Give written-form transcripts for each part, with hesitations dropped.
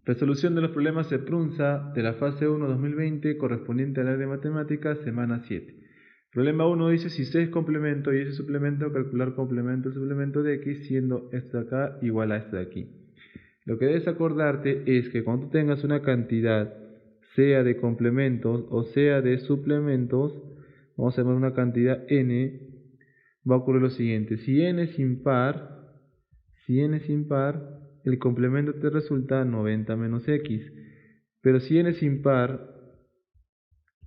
Resolución de los problemas CEPRUNZA de la fase 1 2020 correspondiente al área de matemáticas, semana 7. Problema 1 dice: si C es complemento y S es suplemento, calcular complemento y suplemento de X, siendo esto de acá igual a esto de aquí. Lo que debes acordarte es que cuando tú tengas una cantidad, sea de complementos o sea de suplementos, vamos a llamar una cantidad n, va a ocurrir lo siguiente: si n es impar, el complemento te resulta 90 menos x, pero si n es impar,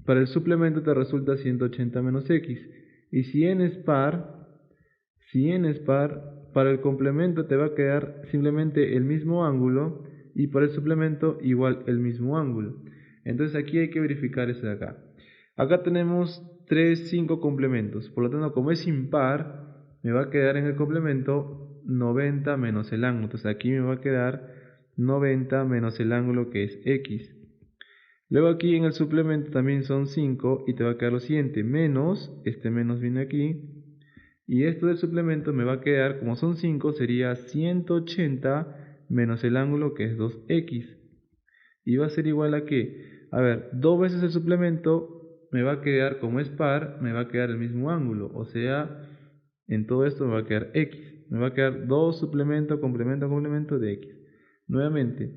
para el suplemento te resulta 180 menos x, y si n es par, para el complemento te va a quedar simplemente el mismo ángulo, y para el suplemento igual el mismo ángulo. Entonces aquí hay que verificar eso de acá. Acá tenemos 5 complementos, por lo tanto, como es impar, me va a quedar en el complemento 90 menos el ángulo. Entonces aquí me va a quedar 90 menos el ángulo, que es x. Luego aquí en el suplemento también son 5 y te va a quedar lo siguiente: menos, este menos viene aquí, y esto del suplemento me va a quedar, como son 5, sería 180 menos el ángulo, que es 2x. Y va a ser igual a ¿qué? A ver, 2 veces el suplemento me va a quedar, como es par, me va a quedar el mismo ángulo. O sea, en todo esto me va a quedar x. Me va a quedar 2 suplemento, complemento de x. Nuevamente,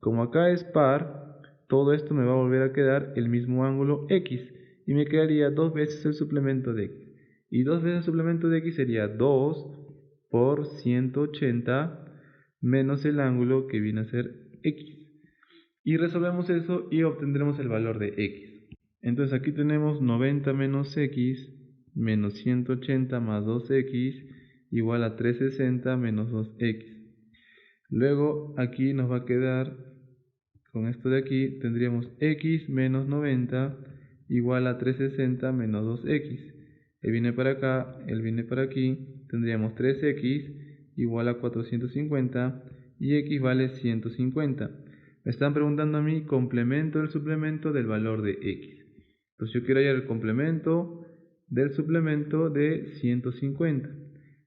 como acá es par, todo esto me va a volver a quedar el mismo ángulo x. Y me quedaría 2 veces el suplemento de x. Y 2 veces el suplemento de x sería 2 por 180 menos el ángulo, que viene a ser x. Y resolvemos eso y obtendremos el valor de x. Entonces aquí tenemos 90 menos x menos 180 más 2x igual a 360 menos 2x. Luego aquí nos va a quedar, con esto de aquí, tendríamos x menos 90 igual a 360 menos 2x. Él viene para acá, él viene para aquí, tendríamos 3x igual a 450 y x vale 150. Me están preguntando a mí complemento del suplemento del valor de x. Entonces yo quiero hallar el complemento del suplemento de 150.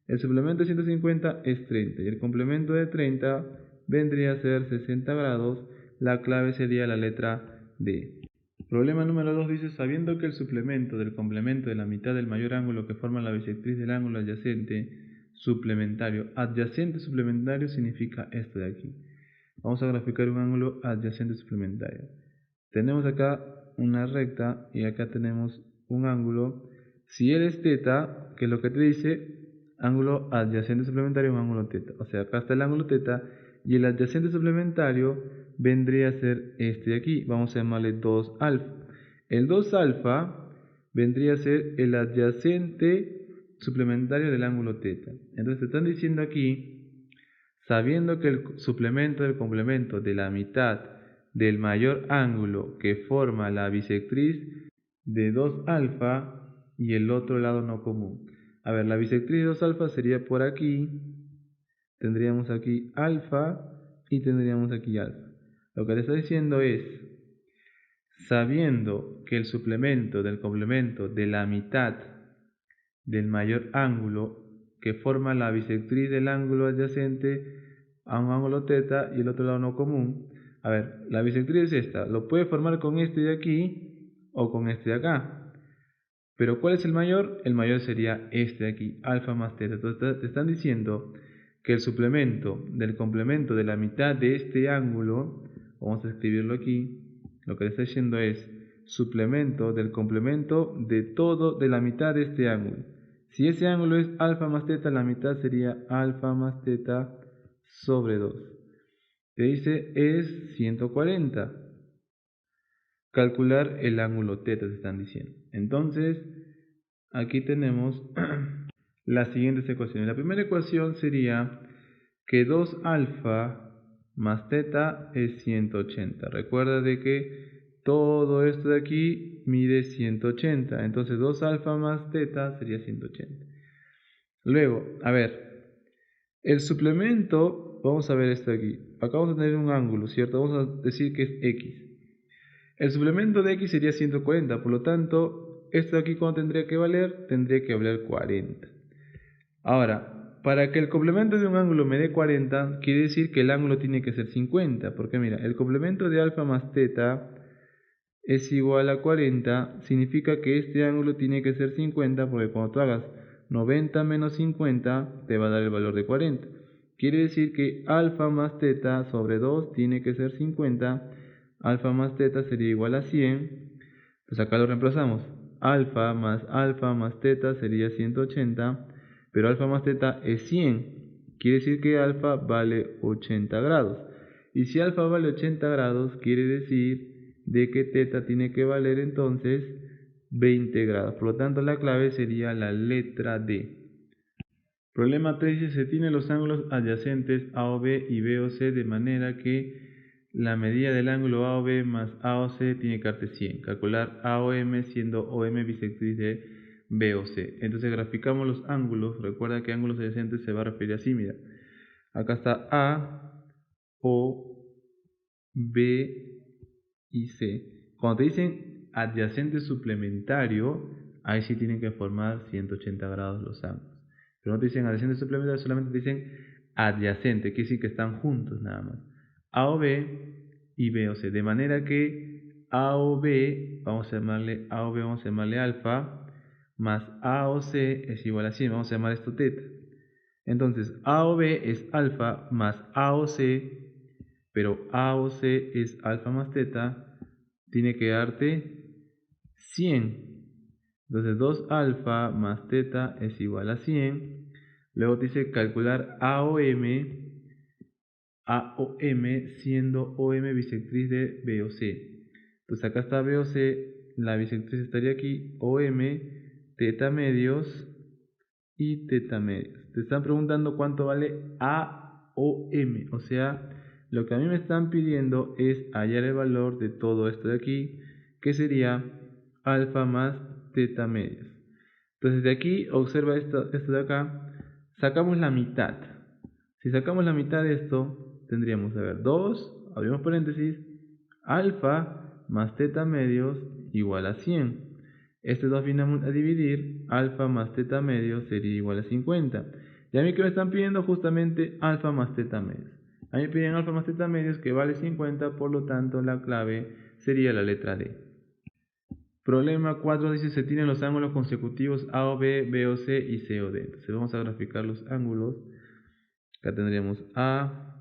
El suplemento de 150 es 30 y el complemento de 30 vendría a ser 60 grados. La clave sería la letra D. Problema número 2 dice: sabiendo que el suplemento del complemento de la mitad del mayor ángulo que forma la bisectriz del ángulo adyacente suplementario. Adyacente suplementario significa esto de aquí. Vamos a graficar un ángulo adyacente suplementario. Tenemos acá una recta y acá tenemos un ángulo. Si él es teta, que es lo que te dice, ángulo adyacente suplementario es un ángulo teta. O sea, acá está el ángulo teta y el adyacente suplementario vendría a ser este de aquí. Vamos a llamarle 2 alfa. El 2 alfa vendría a ser el adyacente suplementario del ángulo teta. Entonces te están diciendo aquí: sabiendo que el suplemento del complemento de la mitad del mayor ángulo que forma la bisectriz de 2 alfa y el otro lado no común. A ver, la bisectriz de 2 alfa sería por aquí, tendríamos aquí alfa y tendríamos aquí alfa. Lo que le está diciendo es: sabiendo que el suplemento del complemento de la mitad del mayor ángulo que forma la bisectriz del ángulo adyacente a un ángulo teta y el otro lado no común. A ver, la bisectriz es esta, lo puede formar con este de aquí o con este de acá. Pero ¿cuál es el mayor? El mayor sería este de aquí, alfa más teta. Entonces te están diciendo que el suplemento del complemento de la mitad de este ángulo, vamos a escribirlo aquí, lo que le está diciendo es suplemento del complemento de todo de la mitad de este ángulo. Si ese ángulo es alfa más teta, la mitad sería alfa más teta sobre 2. Te dice es 140. Calcular el ángulo teta, te están diciendo. Entonces, aquí tenemos las siguientes ecuaciones. La primera ecuación sería que 2 alfa más teta es 180. Recuerda de que todo esto de aquí mide 180. Entonces 2 alfa más teta sería 180. Luego, a ver, el suplemento, vamos a ver esto de aquí. Acá vamos a tener un ángulo, ¿cierto? Vamos a decir que es x. El suplemento de x sería 140, por lo tanto, esto de aquí, ¿cuánto tendría que valer? Tendría que valer 40. Ahora, para que el complemento de un ángulo me dé 40, quiere decir que el ángulo tiene que ser 50, porque mira, el complemento de alfa más teta es igual a 40, significa que este ángulo tiene que ser 50, porque cuando tú hagas 90 menos 50, te va a dar el valor de 40. Quiere decir que alfa más teta sobre 2 tiene que ser 50, alfa más teta sería igual a 100, pues acá lo reemplazamos. Alfa más teta sería 180, pero alfa más teta es 100, quiere decir que alfa vale 80 grados. Y si alfa vale 80 grados, quiere decir de que teta tiene que valer entonces 20 grados. Por lo tanto, la clave sería la letra D. Problema 3 dice, se tienen los ángulos adyacentes AOB y BOC de manera que la medida del ángulo AOB más AOC tiene que darte 100. Calcular AOM siendo OM bisectriz de BOC. Entonces graficamos los ángulos. Recuerda que ángulos adyacentes se va a referir así, mira. Acá está A, O, B y C. Cuando te dicen adyacente suplementario, ahí sí tienen que formar 180 grados los ángulos. Pero no te dicen adyacente suplementario, solamente te dicen adyacente, quiere decir que están juntos nada más. A o B y B o C. De manera que A o B, vamos a llamarle alfa, más A o C es igual a 100, vamos a llamar esto teta. Entonces, A o B es alfa más A o C, pero A o C es alfa más teta, tiene que darte 100. Entonces 2 alfa más teta es igual a 100. Luego te dice calcular AOM siendo OM bisectriz de BOC. Entonces acá está BOC, la bisectriz estaría aquí, OM, teta medios y teta medios. Te están preguntando cuánto vale AOM, o sea, lo que a mí me están pidiendo es hallar el valor de todo esto de aquí, que sería alfa más teta medios. Entonces de aquí, observa esto de acá, sacamos la mitad. Si sacamos la mitad de esto, tendríamos, a ver, 2, abrimos paréntesis, alfa más teta medios igual a 100. Este 2 viene a dividir, alfa más teta medios sería igual a 50. Y a mí que me están pidiendo justamente alfa más teta medios. A mí me piden alfa más teta medios que vale 50, por lo tanto la clave sería la letra D. Problema 4 dice, se tienen los ángulos consecutivos AOB, BOC y COD. Entonces vamos a graficar los ángulos. Acá tendríamos A,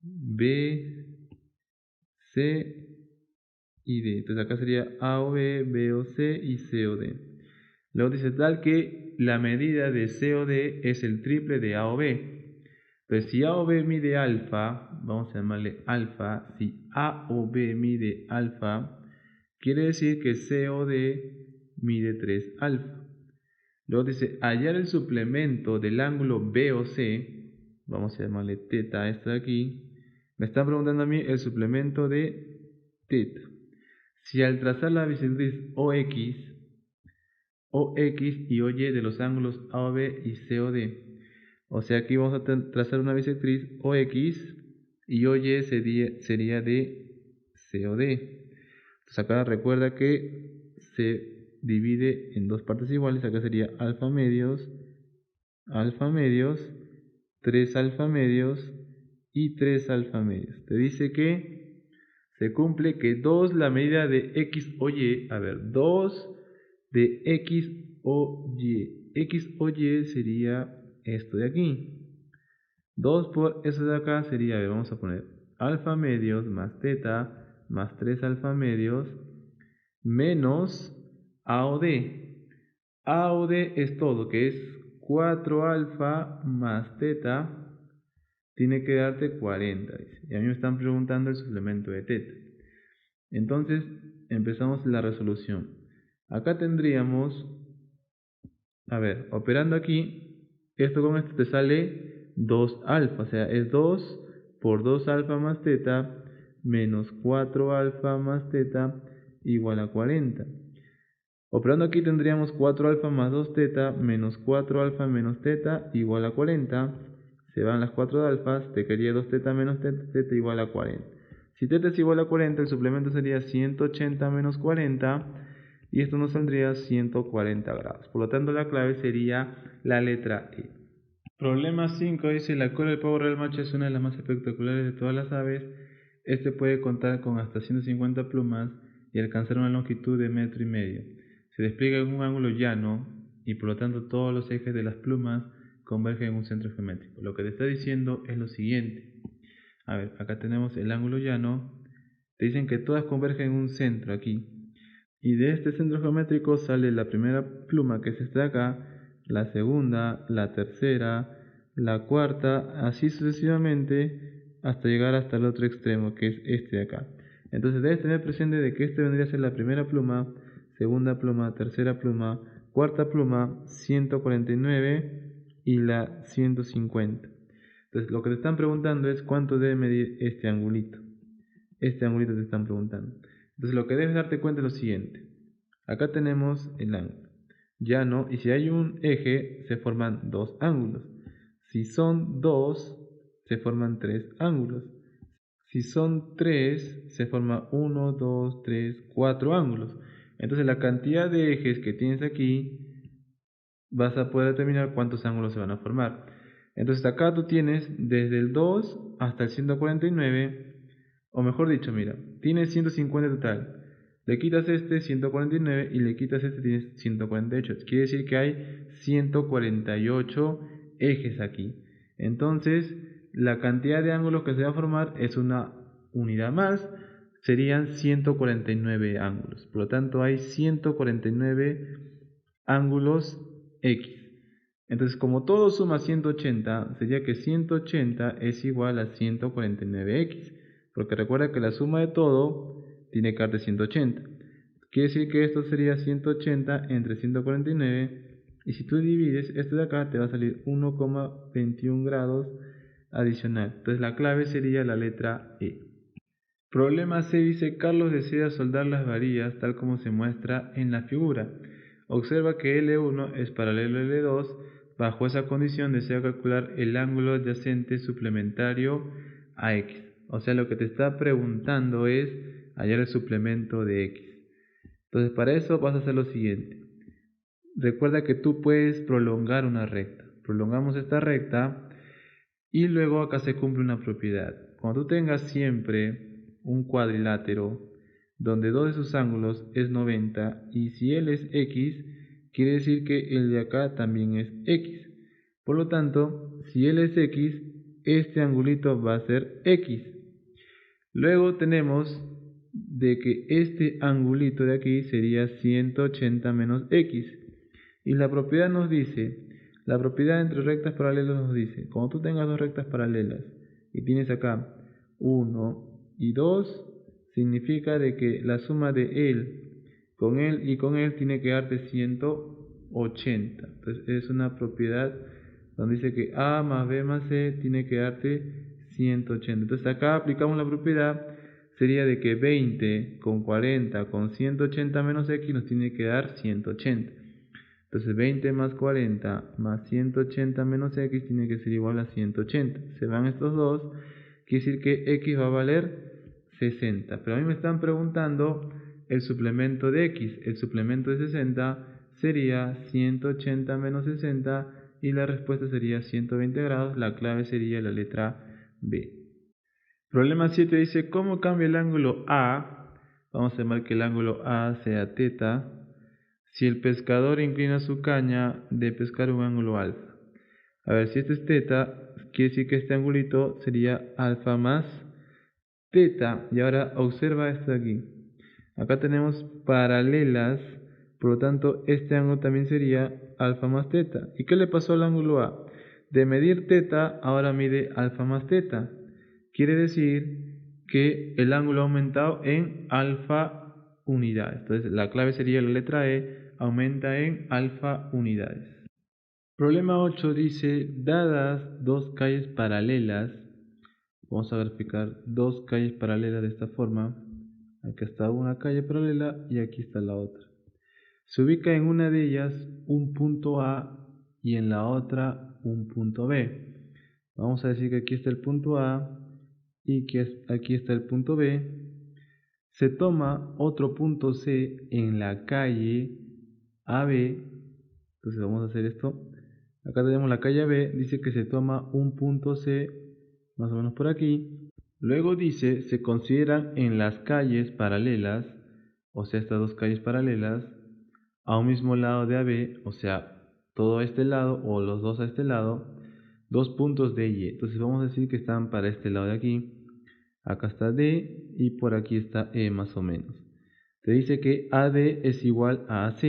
B, C y D. Entonces acá sería AOB, BOC y COD. Luego dice tal que la medida de COD es el triple de AOB. Entonces si AOB mide alfa, vamos a llamarle alfa. Si AOB mide alfa, quiere decir que COD mide 3 alfa. Luego dice hallar el suplemento del ángulo BOC, vamos a llamarle teta a esto de aquí. Me están preguntando a mí el suplemento de teta. Si al trazar la bisectriz OX y OY de los ángulos AOB y COD, o sea aquí vamos a trazar una bisectriz OX y OY sería de COD. Entonces acá recuerda que se divide en dos partes iguales. Acá sería alfa medios, 3 alfa medios y 3 alfa medios. Te dice que se cumple que 2 la medida de x o y, 2 de x o y sería esto de aquí. 2 por eso de acá sería, vamos a poner alfa medios más teta más 3 alfa medios menos A o D. A o D es todo, que es 4 alfa más teta, tiene que darte 40. Dice. Y a mí me están preguntando el suplemento de teta. Entonces empezamos la resolución. Acá tendríamos, operando aquí, esto con esto te sale 2 alfa, o sea, es 2 por 2 alfa más teta menos 4 alfa más teta igual a 40. Operando aquí tendríamos 4 alfa más 2 teta menos 4 alfa menos teta igual a 40. Se van las 4 alfas, te quedaría 2 teta menos teta igual a 40. Si teta es igual a 40, el suplemento sería 180 menos 40 y esto nos saldría 140 grados. Por lo tanto, la clave sería la letra E. Problema 5 dice: la cola del pavo real macho es una de las más espectaculares de todas las aves. Este puede contar con hasta 150 plumas y alcanzar una longitud de 1,5 metros. Se despliega en un ángulo llano y por lo tanto todos los ejes de las plumas convergen en un centro geométrico. Lo que te está diciendo es lo siguiente. A ver, acá tenemos el ángulo llano. Te dicen que todas convergen en un centro aquí. Y de este centro geométrico sale la primera pluma, que es esta de acá, la segunda, la tercera, la cuarta, así sucesivamente hasta llegar hasta el otro extremo, que es este de acá. Entonces debes tener presente de que este vendría a ser la primera pluma, segunda pluma, tercera pluma, cuarta pluma, 149 y la 150. Entonces lo que te están preguntando es cuánto debe medir este angulito. Este angulito te están preguntando. Entonces lo que debes darte cuenta es lo siguiente. Acá tenemos el ángulo llano y si hay un eje se forman dos ángulos. Si son dos se forman tres ángulos. Si son tres se forma 1, 2, 3, 4 ángulos. Entonces la cantidad de ejes que tienes aquí vas a poder determinar cuántos ángulos se van a formar. Entonces acá tú tienes desde el 2 hasta el 149, o mejor dicho, mira, tienes 150 total. Le quitas este 149 y le quitas este, tienes 148. Quiere decir que hay 148 ejes aquí. Entonces, la cantidad de ángulos que se va a formar es una unidad más, serían 149 ángulos. Por lo tanto, hay 149 ángulos X. Entonces, como todo suma 180, sería que 180 es igual a 149x, porque recuerda que la suma de todo tiene que darte 180. Quiere decir que esto sería 180 entre 149, y si tú divides esto de acá, te va a salir 1,21 grados adicional. Entonces, la clave sería la letra E. Problema C dice: Carlos desea soldar las varillas tal como se muestra en la figura. Observa que L1 es paralelo a L2. Bajo esa condición desea calcular el ángulo adyacente suplementario a X. O sea, lo que te está preguntando es hallar el suplemento de X. Entonces, para eso vas a hacer lo siguiente. Recuerda que tú puedes prolongar una recta. Prolongamos esta recta y luego acá se cumple una propiedad. Cuando tú tengas siempre un cuadrilátero donde dos de sus ángulos es 90 y si él es X, quiere decir que el de acá también es X. Por lo tanto, si él es X, este angulito va a ser X. Luego tenemos de que este angulito de aquí sería 180 menos X. Y la propiedad nos dice, la propiedad entre rectas paralelas nos dice, cuando tú tengas dos rectas paralelas y tienes acá 1 y 2, significa de que la suma de él y con él tiene que darte 180. Entonces es una propiedad donde dice que A más B más C tiene que darte 180. Entonces acá aplicamos la propiedad, sería de que 20 con 40 con 180 menos X nos tiene que dar 180. Entonces 20 más 40 más 180 menos X tiene que ser igual a 180. Se van estos dos, quiere decir que X va a valer 60. Pero a mí me están preguntando el suplemento de X. El suplemento de 60 sería 180 menos 60 y la respuesta sería 120 grados. La clave sería la letra B. Problema 7 dice: ¿cómo cambia el ángulo A? Vamos a llamar que el ángulo A sea teta si el pescador inclina su caña de pescar un ángulo alfa. A ver, si este es teta, quiere decir que este angulito sería alfa más teta. Y ahora observa esto de aquí. Acá tenemos paralelas, por lo tanto este ángulo también sería alfa más teta. ¿Y qué le pasó al ángulo A? De medir teta, ahora mide alfa más teta. Quiere decir que el ángulo ha aumentado en alfa unidades. Entonces la clave sería la letra E, aumenta en alfa unidades. Problema 8 dice: dadas dos calles paralelas, vamos a graficar dos calles paralelas de esta forma. Aquí está una calle paralela y aquí está la otra. Se ubica en una de ellas un punto A y en la otra un punto B. Vamos a decir que aquí está el punto A y que aquí está el punto B. Se toma otro punto C en la calle AB. Entonces vamos a hacer esto. Acá tenemos la calle B, dice que se toma un punto C, más o menos por aquí. Luego dice, se consideran en las calles paralelas, o sea, estas dos calles paralelas, a un mismo lado de AB, o sea, todo a este lado o los dos a este lado, dos puntos D y E. Entonces vamos a decir que están para este lado de aquí. Acá está D y por aquí está E más o menos. Te dice que AD es igual a AC.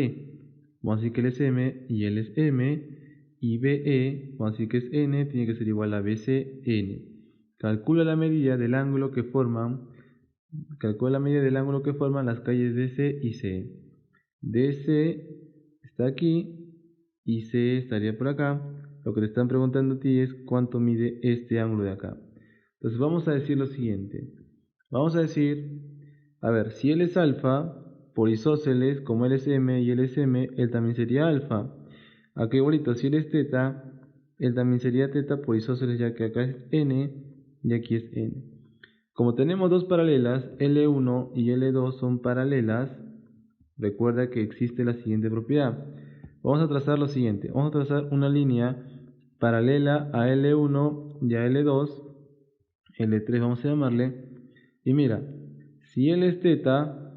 Vamos a decir que él es M y él es M. Y BE, vamos a decir que es N, tiene que ser igual a BCN. Calcula la medida del ángulo que forman las calles DC y CE. DC está aquí y C estaría por acá. Lo que te están preguntando a ti es cuánto mide este ángulo de acá. Entonces vamos a decir lo siguiente. Vamos a decir, a ver, si él es alfa, por isósceles, como él es M y él es M, él también sería alfa. Aquí igualito, si él es teta, él también sería teta por isósceles, ya que acá es N y aquí es N. Como tenemos dos paralelas, L1 y L2 son paralelas, recuerda que existe la siguiente propiedad. Vamos a trazar lo siguiente. Vamos a trazar una línea paralela a L1 y a L2. L3 vamos a llamarle. Y mira, si L es teta,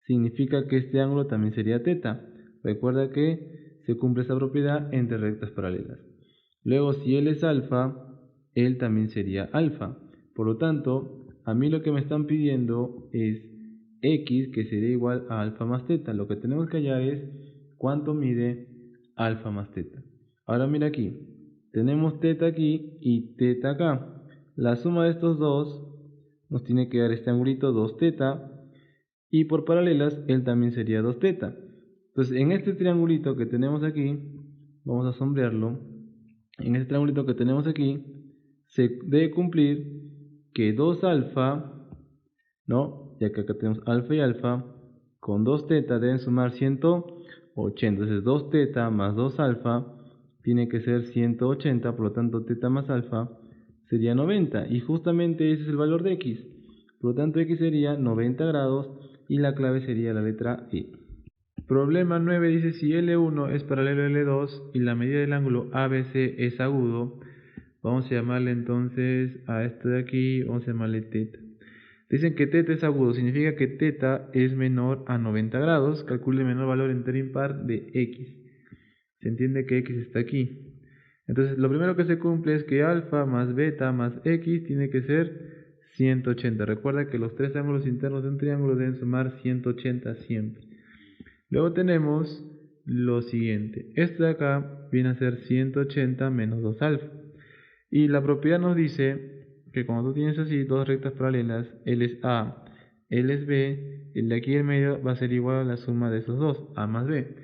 significa que este ángulo también sería teta. Recuerda que se cumple esa propiedad entre rectas paralelas. Luego, si L es alfa, él también sería alfa. Por lo tanto, a mí lo que me están pidiendo es X, que sería igual a alfa más teta. Lo que tenemos que hallar es cuánto mide alfa más teta. Ahora mira aquí, tenemos teta aquí y teta acá. La suma de estos dos nos tiene que dar este angulito 2 teta. Y por paralelas, él también sería 2 teta. Entonces, en este triangulito que tenemos aquí, vamos a sombrearlo. En este triangulito que tenemos aquí, se debe cumplir que 2 alfa, ¿no? Ya que acá tenemos alfa y alfa, con 2 teta deben sumar 180. Entonces, 2 teta más 2 alfa tiene que ser 180, por lo tanto, teta más alfa sería 90. Y justamente ese es el valor de X. Por lo tanto, X sería 90 grados y la clave sería la letra E. Problema 9 dice si L1 es paralelo a L2 y la medida del ángulo ABC es agudo, vamos a llamarle entonces a esto de aquí, vamos a llamarle teta. Dicen que teta es agudo, significa que teta es menor a 90 grados, calcule el menor valor entero impar de X. Se entiende que X está aquí. Entonces lo primero que se cumple es que alfa más beta más X tiene que ser 180. Recuerda que los tres ángulos internos de un triángulo deben sumar 180 siempre. Luego tenemos lo siguiente. Esto de acá viene a ser 180 menos 2 alfa. Y la propiedad nos dice que cuando tú tienes así dos rectas paralelas, L es A, L es B, el de aquí en medio va a ser igual a la suma de esos dos, A más B.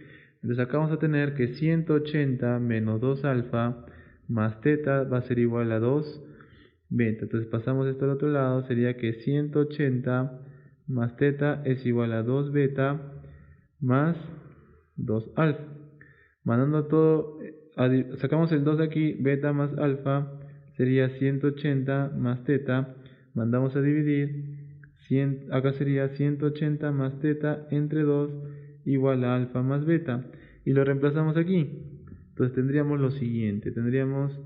Entonces acá vamos a tener que 180 menos 2 alfa más teta va a ser igual a 2 beta. Entonces pasamos esto al otro lado, sería que 180 más teta es igual a 2 beta más 2 alfa. Mandando todo, sacamos el 2 de aquí, beta más alfa sería 180 más teta, mandamos a dividir, acá sería 180 más teta entre 2 igual a alfa más beta, y lo reemplazamos aquí. Entonces tendríamos lo siguiente, tendríamos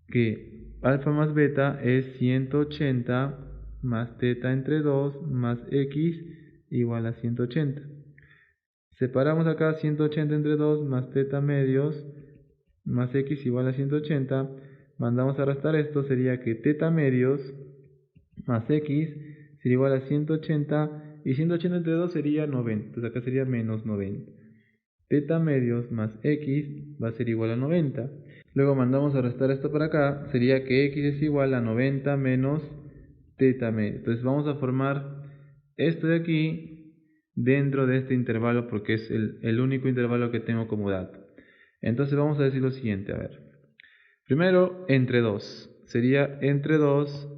que alfa más beta es 180 más teta entre 2 más x igual a 180. Separamos acá 180 entre 2 más teta medios más x igual a 180. Mandamos a restar esto, sería que teta medios más x sería igual a 180 y 180 entre 2 sería 90. Entonces acá sería menos 90. Teta medios más x va a ser igual a 90. Luego mandamos a restar esto para acá, sería que x es igual a 90 menos teta medios. Entonces vamos a formar esto de aquí dentro de este intervalo porque es el único intervalo que tengo como dato. Entonces vamos a decir lo siguiente, a ver. Primero, entre 2. Sería entre 2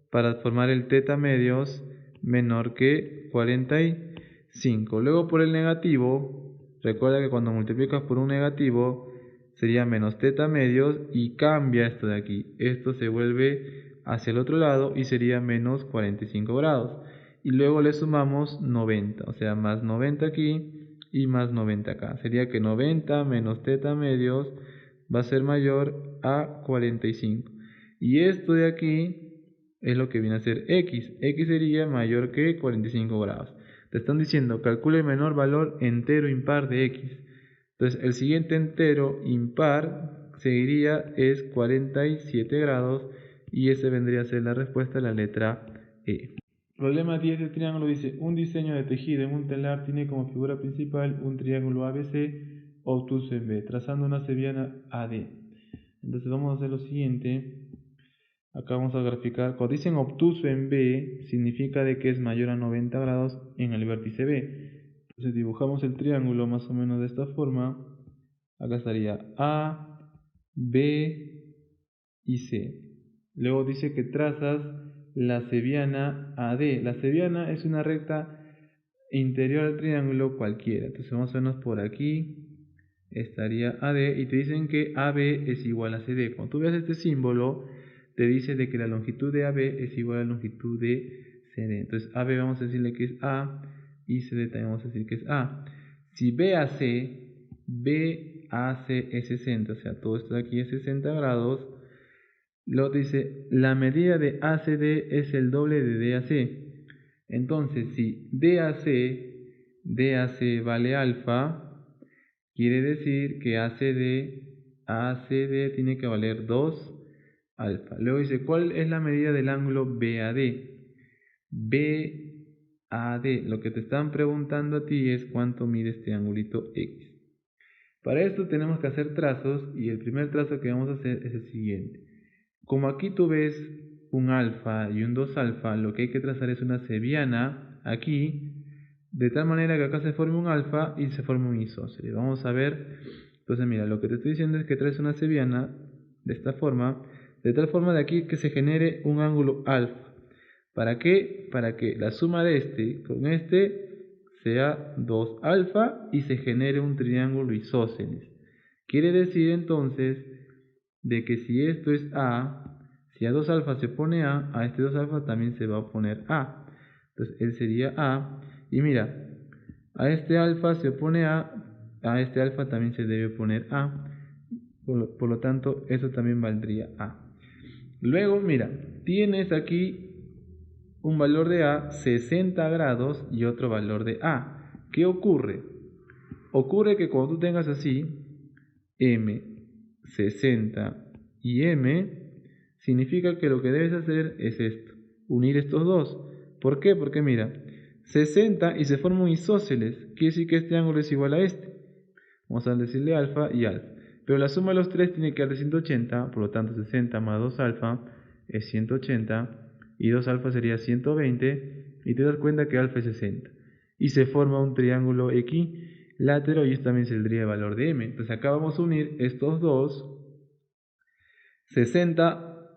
para formar el teta medios menor que 45. Luego por el negativo, recuerda que cuando multiplicas por un negativo sería menos teta medios y cambia esto de aquí. Esto se vuelve hacia el otro lado y sería menos 45 grados. Y luego le sumamos 90, o sea, más 90 aquí y más 90 acá. Sería que 90 menos teta medios va a ser mayor a 45. Y esto de aquí es lo que viene a ser x. X sería mayor que 45 grados. Te están diciendo, calcula el menor valor entero impar de x. Entonces, el siguiente entero impar seguiría es 47 grados y ese vendría a ser la respuesta a la letra E. Problema 10 de triángulo dice, un diseño de tejido en un telar tiene como figura principal un triángulo ABC obtuso en B, trazando una sevillana AD. Entonces vamos a hacer lo siguiente. Acá vamos a graficar. Cuando dicen obtuso en B, significa de que es mayor a 90 grados en el vértice B. Entonces dibujamos el triángulo más o menos de esta forma. Acá estaría A, B y C. Luego dice que trazas la sevillana AD. La sevillana es una recta interior al triángulo cualquiera. Entonces vamos a vernos por aquí. Estaría AD y te dicen que AB es igual a CD. Cuando tú veas este símbolo, te dice de que la longitud de AB es igual a la longitud de CD. Entonces AB vamos a decirle que es A y CD también vamos a decir que es A. Si BAC es 60, o sea, todo esto de aquí es 60 grados. Luego te dice, la medida de ACD es el doble de DAC. Entonces, si DAC vale alfa, quiere decir que ACD tiene que valer 2 alfa. Luego dice, ¿cuál es la medida del ángulo BAD? BAD, lo que te están preguntando a ti es cuánto mide este angulito X. Para esto tenemos que hacer trazos y el primer trazo que vamos a hacer es el siguiente. Como aquí tú ves un alfa y un 2 alfa, lo que hay que trazar es una sevillana aquí, de tal manera que acá se forme un alfa y se forme un isósceles. Vamos a ver. Entonces mira, lo que te estoy diciendo es que traes una sevillana de esta forma, de tal forma de aquí que se genere un ángulo alfa. ¿Para qué? Para que la suma de este con este sea 2 alfa y se genere un triángulo isósceles. Quiere decir entonces de que si esto es A, si a 2 alfa se pone a este 2 alfa también se va a poner A. Entonces él sería A. Y mira, a este alfa se pone a este alfa también se debe poner A. Por lo tanto, eso también valdría A. Luego, mira, tienes aquí un valor de A 60 grados y otro valor de A. ¿Qué ocurre? Ocurre que cuando tú tengas así, M 60 y M, significa que lo que debes hacer es esto, unir estos dos. ¿Por qué? Porque mira, 60 y se forma un isósceles, quiere decir que este ángulo es igual a este. Vamos a decirle alfa y alfa. Pero la suma de los tres tiene que dar de 180, por lo tanto 60 más 2 alfa es 180 y 2 alfa sería 120 y te das cuenta que alfa es 60. Y se forma un triángulo equilátero y esto también saldría el valor de M. Entonces acá vamos a unir estos dos, 60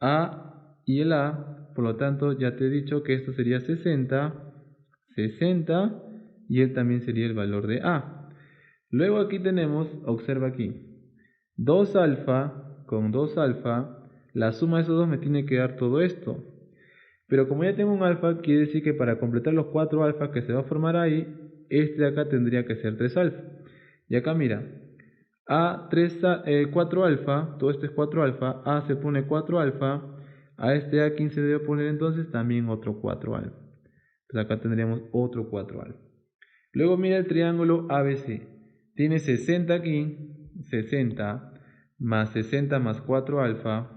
A y el A, por lo tanto ya te he dicho que esto sería 60 y él también sería el valor de A. Luego aquí tenemos, observa aquí, 2 alfa con 2 alfa, la suma de esos dos me tiene que dar todo esto. Pero como ya tengo un alfa, quiere decir que para completar los 4 alfa que se va a formar ahí, este de acá tendría que ser 3 alfa. Y acá mira, 4 alfa, todo esto es 4 alfa, A se pone 4 alfa, a este A 15 debe poner entonces también otro 4 alfa. Entonces acá tendríamos otro 4 alfa. Luego mira el triángulo ABC. Tiene 60 aquí, 60 más 4 alfa,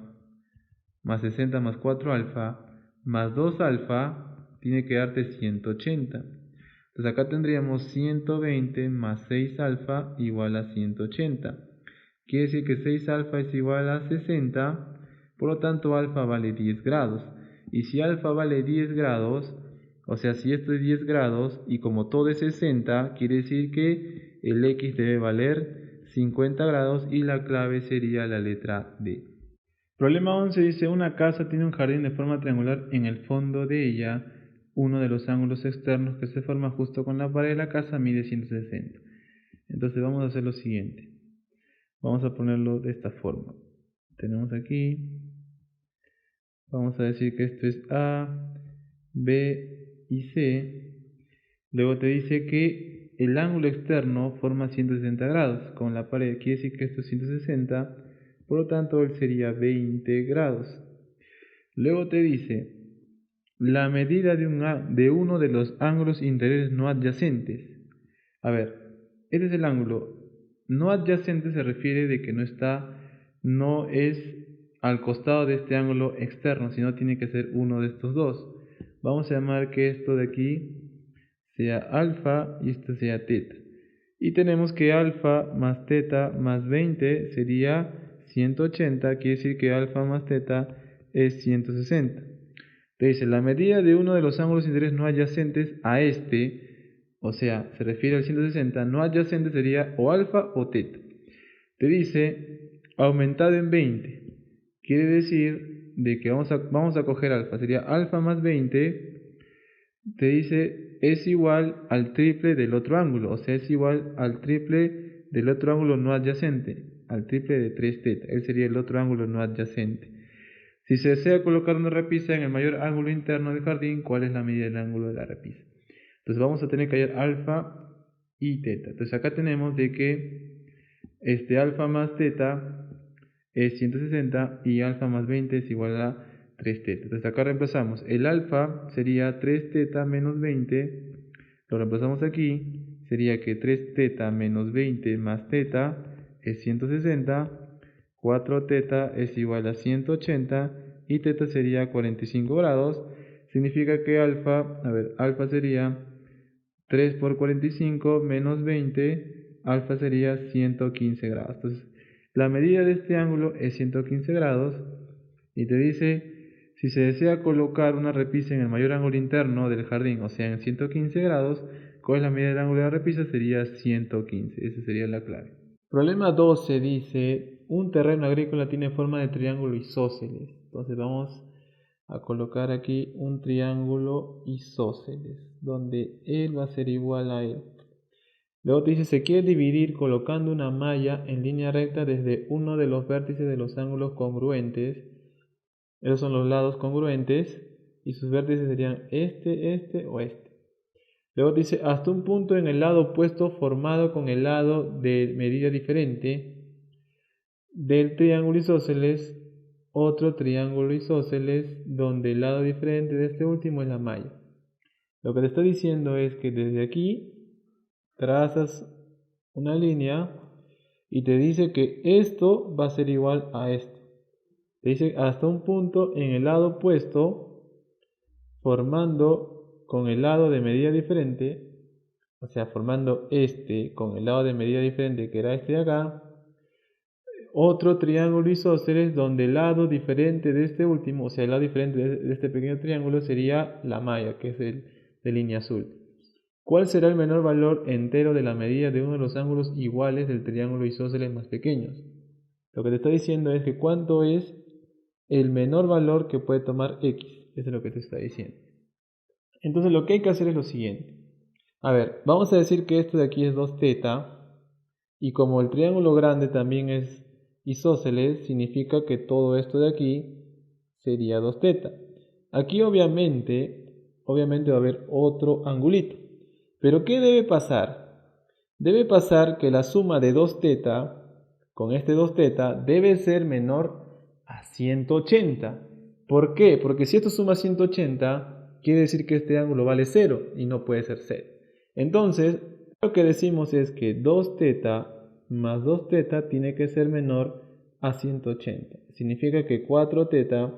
más 60 más 4 alfa, más 2 alfa, tiene que darte 180. Entonces acá tendríamos 120 más 6 alfa igual a 180. Quiere decir que 6 alfa es igual a 60, por lo tanto alfa vale 10 grados. Y si alfa vale 10 grados, o sea, si esto es 10 grados y como todo es 60, quiere decir que el X debe valer 50 grados y la clave sería la letra D. Problema 11 dice, una casa tiene un jardín de forma triangular. En el fondo de ella, uno de los ángulos externos que se forma justo con la pared de la casa mide 160. Entonces vamos a hacer lo siguiente. Vamos a ponerlo de esta forma. Tenemos aquí, vamos a decir que esto es A, B y C. Luego te dice que el ángulo externo forma 160 grados con la pared. Quiere decir que esto es 160, por lo tanto él sería 20 grados. Luego te dice la medida de uno de los ángulos interiores no adyacentes. A ver, este es el ángulo no adyacente, se refiere de que no es al costado de este ángulo externo, sino tiene que ser uno de estos dos. Vamos a llamar que esto de aquí sea alfa y esto sea teta. Y tenemos que alfa más teta más 20 sería 180, quiere decir que alfa más teta es 160. Te dice la medida de uno de los ángulos interiores no adyacentes a este, o sea, se refiere al 160, no adyacente sería o alfa o teta. Te dice aumentado en 20, quiere decir de que vamos a coger alfa, sería alfa más 20, te dice es igual al triple del otro ángulo, o sea, es igual al triple del otro ángulo no adyacente, al triple de 3 teta, él sería el otro ángulo no adyacente. Si se desea colocar una repisa en el mayor ángulo interno del jardín, ¿cuál es la medida del ángulo de la repisa? Entonces vamos a tener que hallar alfa y teta. Entonces acá tenemos de que alfa más teta es 160 y alfa más 20 es igual a 3 teta. Entonces acá reemplazamos. El alfa sería 3 teta menos 20. Lo reemplazamos aquí. Sería que 3 teta menos 20 más teta es 160. 4 teta es igual a 180 y teta sería 45 grados. Significa que alfa sería 3 por 45 menos 20, alfa sería 115 grados. Entonces, la medida de este ángulo es 115 grados y te dice, si se desea colocar una repisa en el mayor ángulo interno del jardín, o sea, en 115 grados, ¿cuál es la medida del ángulo de la repisa? Sería 115, esa sería la clave. Problema 12 dice, un terreno agrícola tiene forma de triángulo isósceles. Entonces vamos a colocar aquí un triángulo isósceles, donde él va a ser igual a él. Luego te dice, se quiere dividir colocando una malla en línea recta desde uno de los vértices de los ángulos congruentes. Esos son los lados congruentes y sus vértices serían este o este. Luego dice, hasta un punto en el lado opuesto formado con el lado de medida diferente del triángulo isósceles, otro triángulo isósceles donde el lado diferente de este último es la malla. Lo que te está diciendo es que desde aquí trazas una línea y te dice que esto va a ser igual a esto. Te dice hasta un punto en el lado opuesto formando con el lado de medida diferente, o sea, formando este con el lado de medida diferente que era este de acá, otro triángulo isósceles donde el lado diferente de este último, o sea, el lado diferente de este pequeño triángulo sería la malla, que es el de línea azul. ¿Cuál será el menor valor entero de la medida de uno de los ángulos iguales del triángulo isósceles más pequeños? Lo que te está diciendo es que cuánto es el menor valor que puede tomar x. Eso es lo que te está diciendo. Entonces lo que hay que hacer es lo siguiente. A ver, vamos a decir que esto de aquí es 2 teta y como el triángulo grande también es isósceles, significa que todo esto de aquí sería 2 teta. Aquí obviamente va a haber otro angulito. Pero ¿qué debe pasar? Debe pasar que la suma de 2 teta con este 2 teta debe ser menor a 180. ¿Por qué? Porque si esto suma 180, quiere decir que este ángulo vale 0 y no puede ser 0. Entonces, lo que decimos es que 2 teta más 2 teta tiene que ser menor a 180. Significa que 4 teta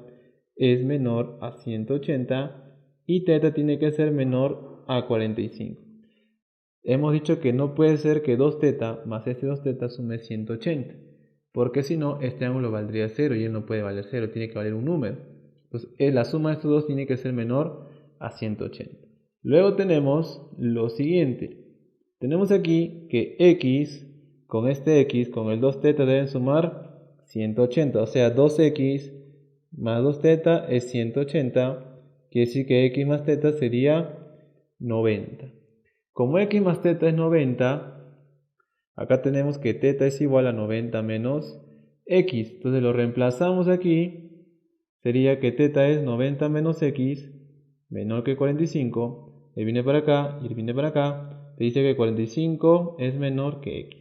es menor a 180 y teta tiene que ser menor a 45. Hemos dicho que no puede ser que 2 teta más este 2 teta sume 180, porque si no, este ángulo valdría 0 y él no puede valer 0, tiene que valer un número. Entonces, la suma de estos dos tiene que ser menor a 180. Luego tenemos lo siguiente. Tenemos aquí que x con este x, con el 2 teta deben sumar 180, o sea, 2x más 2 teta es 180, quiere decir que x más teta sería 90. Como x más teta es 90, acá tenemos que teta es igual a 90 menos x. Entonces lo reemplazamos aquí, sería que teta es 90 menos x menor que 45. Él viene para acá y él viene para acá. te dice que 45 es menor que x.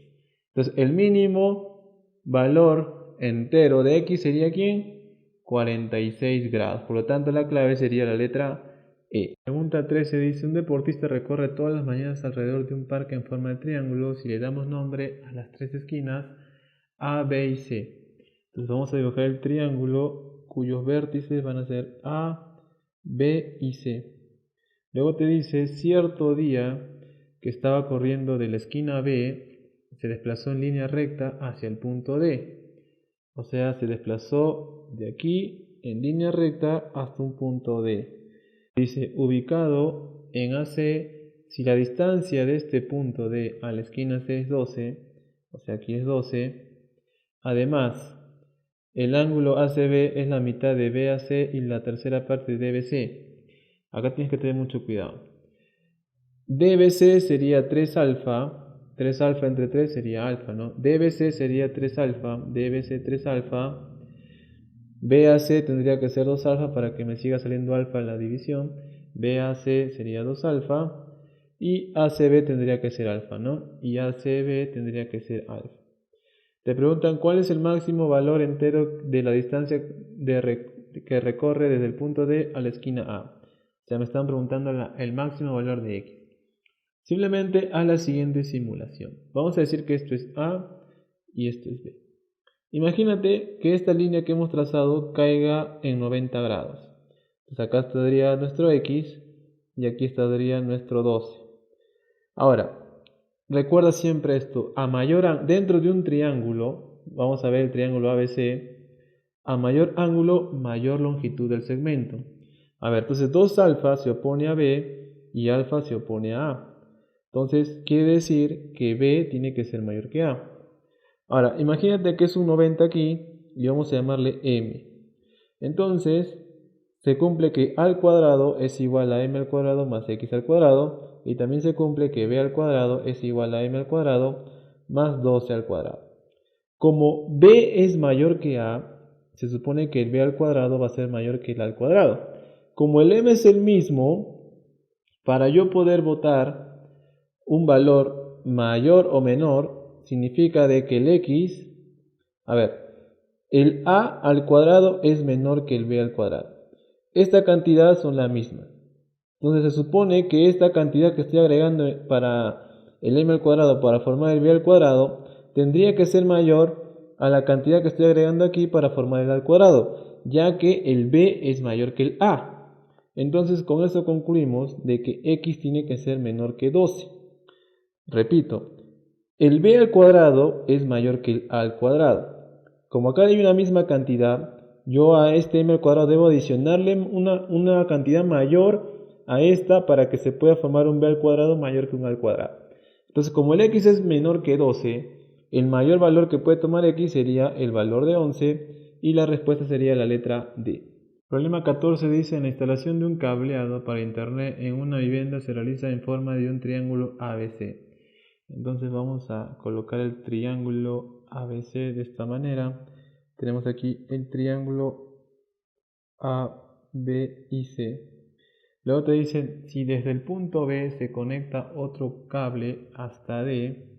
Entonces el mínimo valor entero de x sería ¿quién? 46 grados. Por lo tanto la clave sería la letra E. Pregunta 13 dice: un deportista recorre todas las mañanas alrededor de un parque en forma de triángulo si le damos nombre a las tres esquinas A, B y C. Entonces vamos a dibujar el triángulo cuyos vértices van a ser A, B y C. Luego te dice: cierto día que estaba corriendo de la esquina B, se desplazó en línea recta hacia el punto D. O sea, se desplazó de aquí en línea recta hasta un punto D. Dice: ubicado en AC, si la distancia de este punto D a la esquina C es 12, o sea, aquí es 12, además, el ángulo ACB es la mitad de BAC y la tercera parte de DBC. Acá tienes que tener mucho cuidado. DBC sería 3 alfa, 3 alfa entre 3 sería alfa, ¿no? DBC sería 3 alfa, DBC 3 alfa, BAC tendría que ser 2 alfa para que me siga saliendo alfa en la división, BAC sería 2 alfa y ACB tendría que ser alfa, ¿no? Y ACB tendría que ser alfa. Te preguntan cuál es el máximo valor entero de la distancia que recorre desde el punto D a la esquina A. O sea, me están preguntando el máximo valor de X. Simplemente haz la siguiente simulación. Vamos a decir que esto es A y esto es B. Imagínate que esta línea que hemos trazado caiga en 90 grados. Entonces acá estaría nuestro X y aquí estaría nuestro 12. Ahora, recuerda siempre esto: dentro de un triángulo, vamos a ver el triángulo ABC, a mayor ángulo, mayor longitud del segmento. A ver, entonces 2 alfa se opone a B y alfa se opone a A. Entonces quiere decir que B tiene que ser mayor que A. Ahora, imagínate que es un 90 aquí y vamos a llamarle M. Entonces, se cumple que A al cuadrado es igual a M al cuadrado más X al cuadrado, y también se cumple que B al cuadrado es igual a M al cuadrado más 12 al cuadrado. Como B es mayor que A, se supone que el B al cuadrado va a ser mayor que el A al cuadrado. Como el M es el mismo, para yo poder botar un valor mayor o menor, significa de que el X, el A al cuadrado es menor que el B al cuadrado. Esta cantidad son la misma. Entonces se supone que esta cantidad que estoy agregando para el M al cuadrado para formar el B al cuadrado tendría que ser mayor a la cantidad que estoy agregando aquí para formar el A al cuadrado, ya que el B es mayor que el A. Entonces con eso concluimos de que X tiene que ser menor que 12. Repito, el B al cuadrado es mayor que el A al cuadrado. Como acá hay una misma cantidad, yo a este M al cuadrado debo adicionarle una cantidad mayor a esta para que se pueda formar un B al cuadrado mayor que un A al cuadrado. Entonces, como el X es menor que 12, el mayor valor que puede tomar X sería el valor de 11 y la respuesta sería la letra D. Problema 14 dice: en la instalación de un cableado para internet en una vivienda se realiza en forma de un triángulo ABC. Entonces vamos a colocar el triángulo ABC de esta manera. Tenemos aquí el triángulo A, B y C. Luego te dicen: si desde el punto B se conecta otro cable hasta D,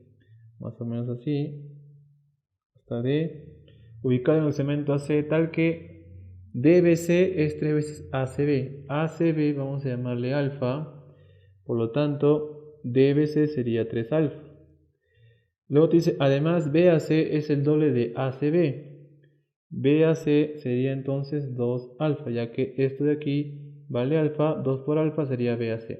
más o menos así, hasta D, ubicado en el segmento AC, tal que DBC es 3 veces ACB. ACB vamos a llamarle alfa, por lo tanto DBC sería 3 alfa. Luego te dice: además BAC es el doble de ACB. BAC sería entonces 2 alfa, ya que esto de aquí vale alfa, 2 por alfa sería BAC.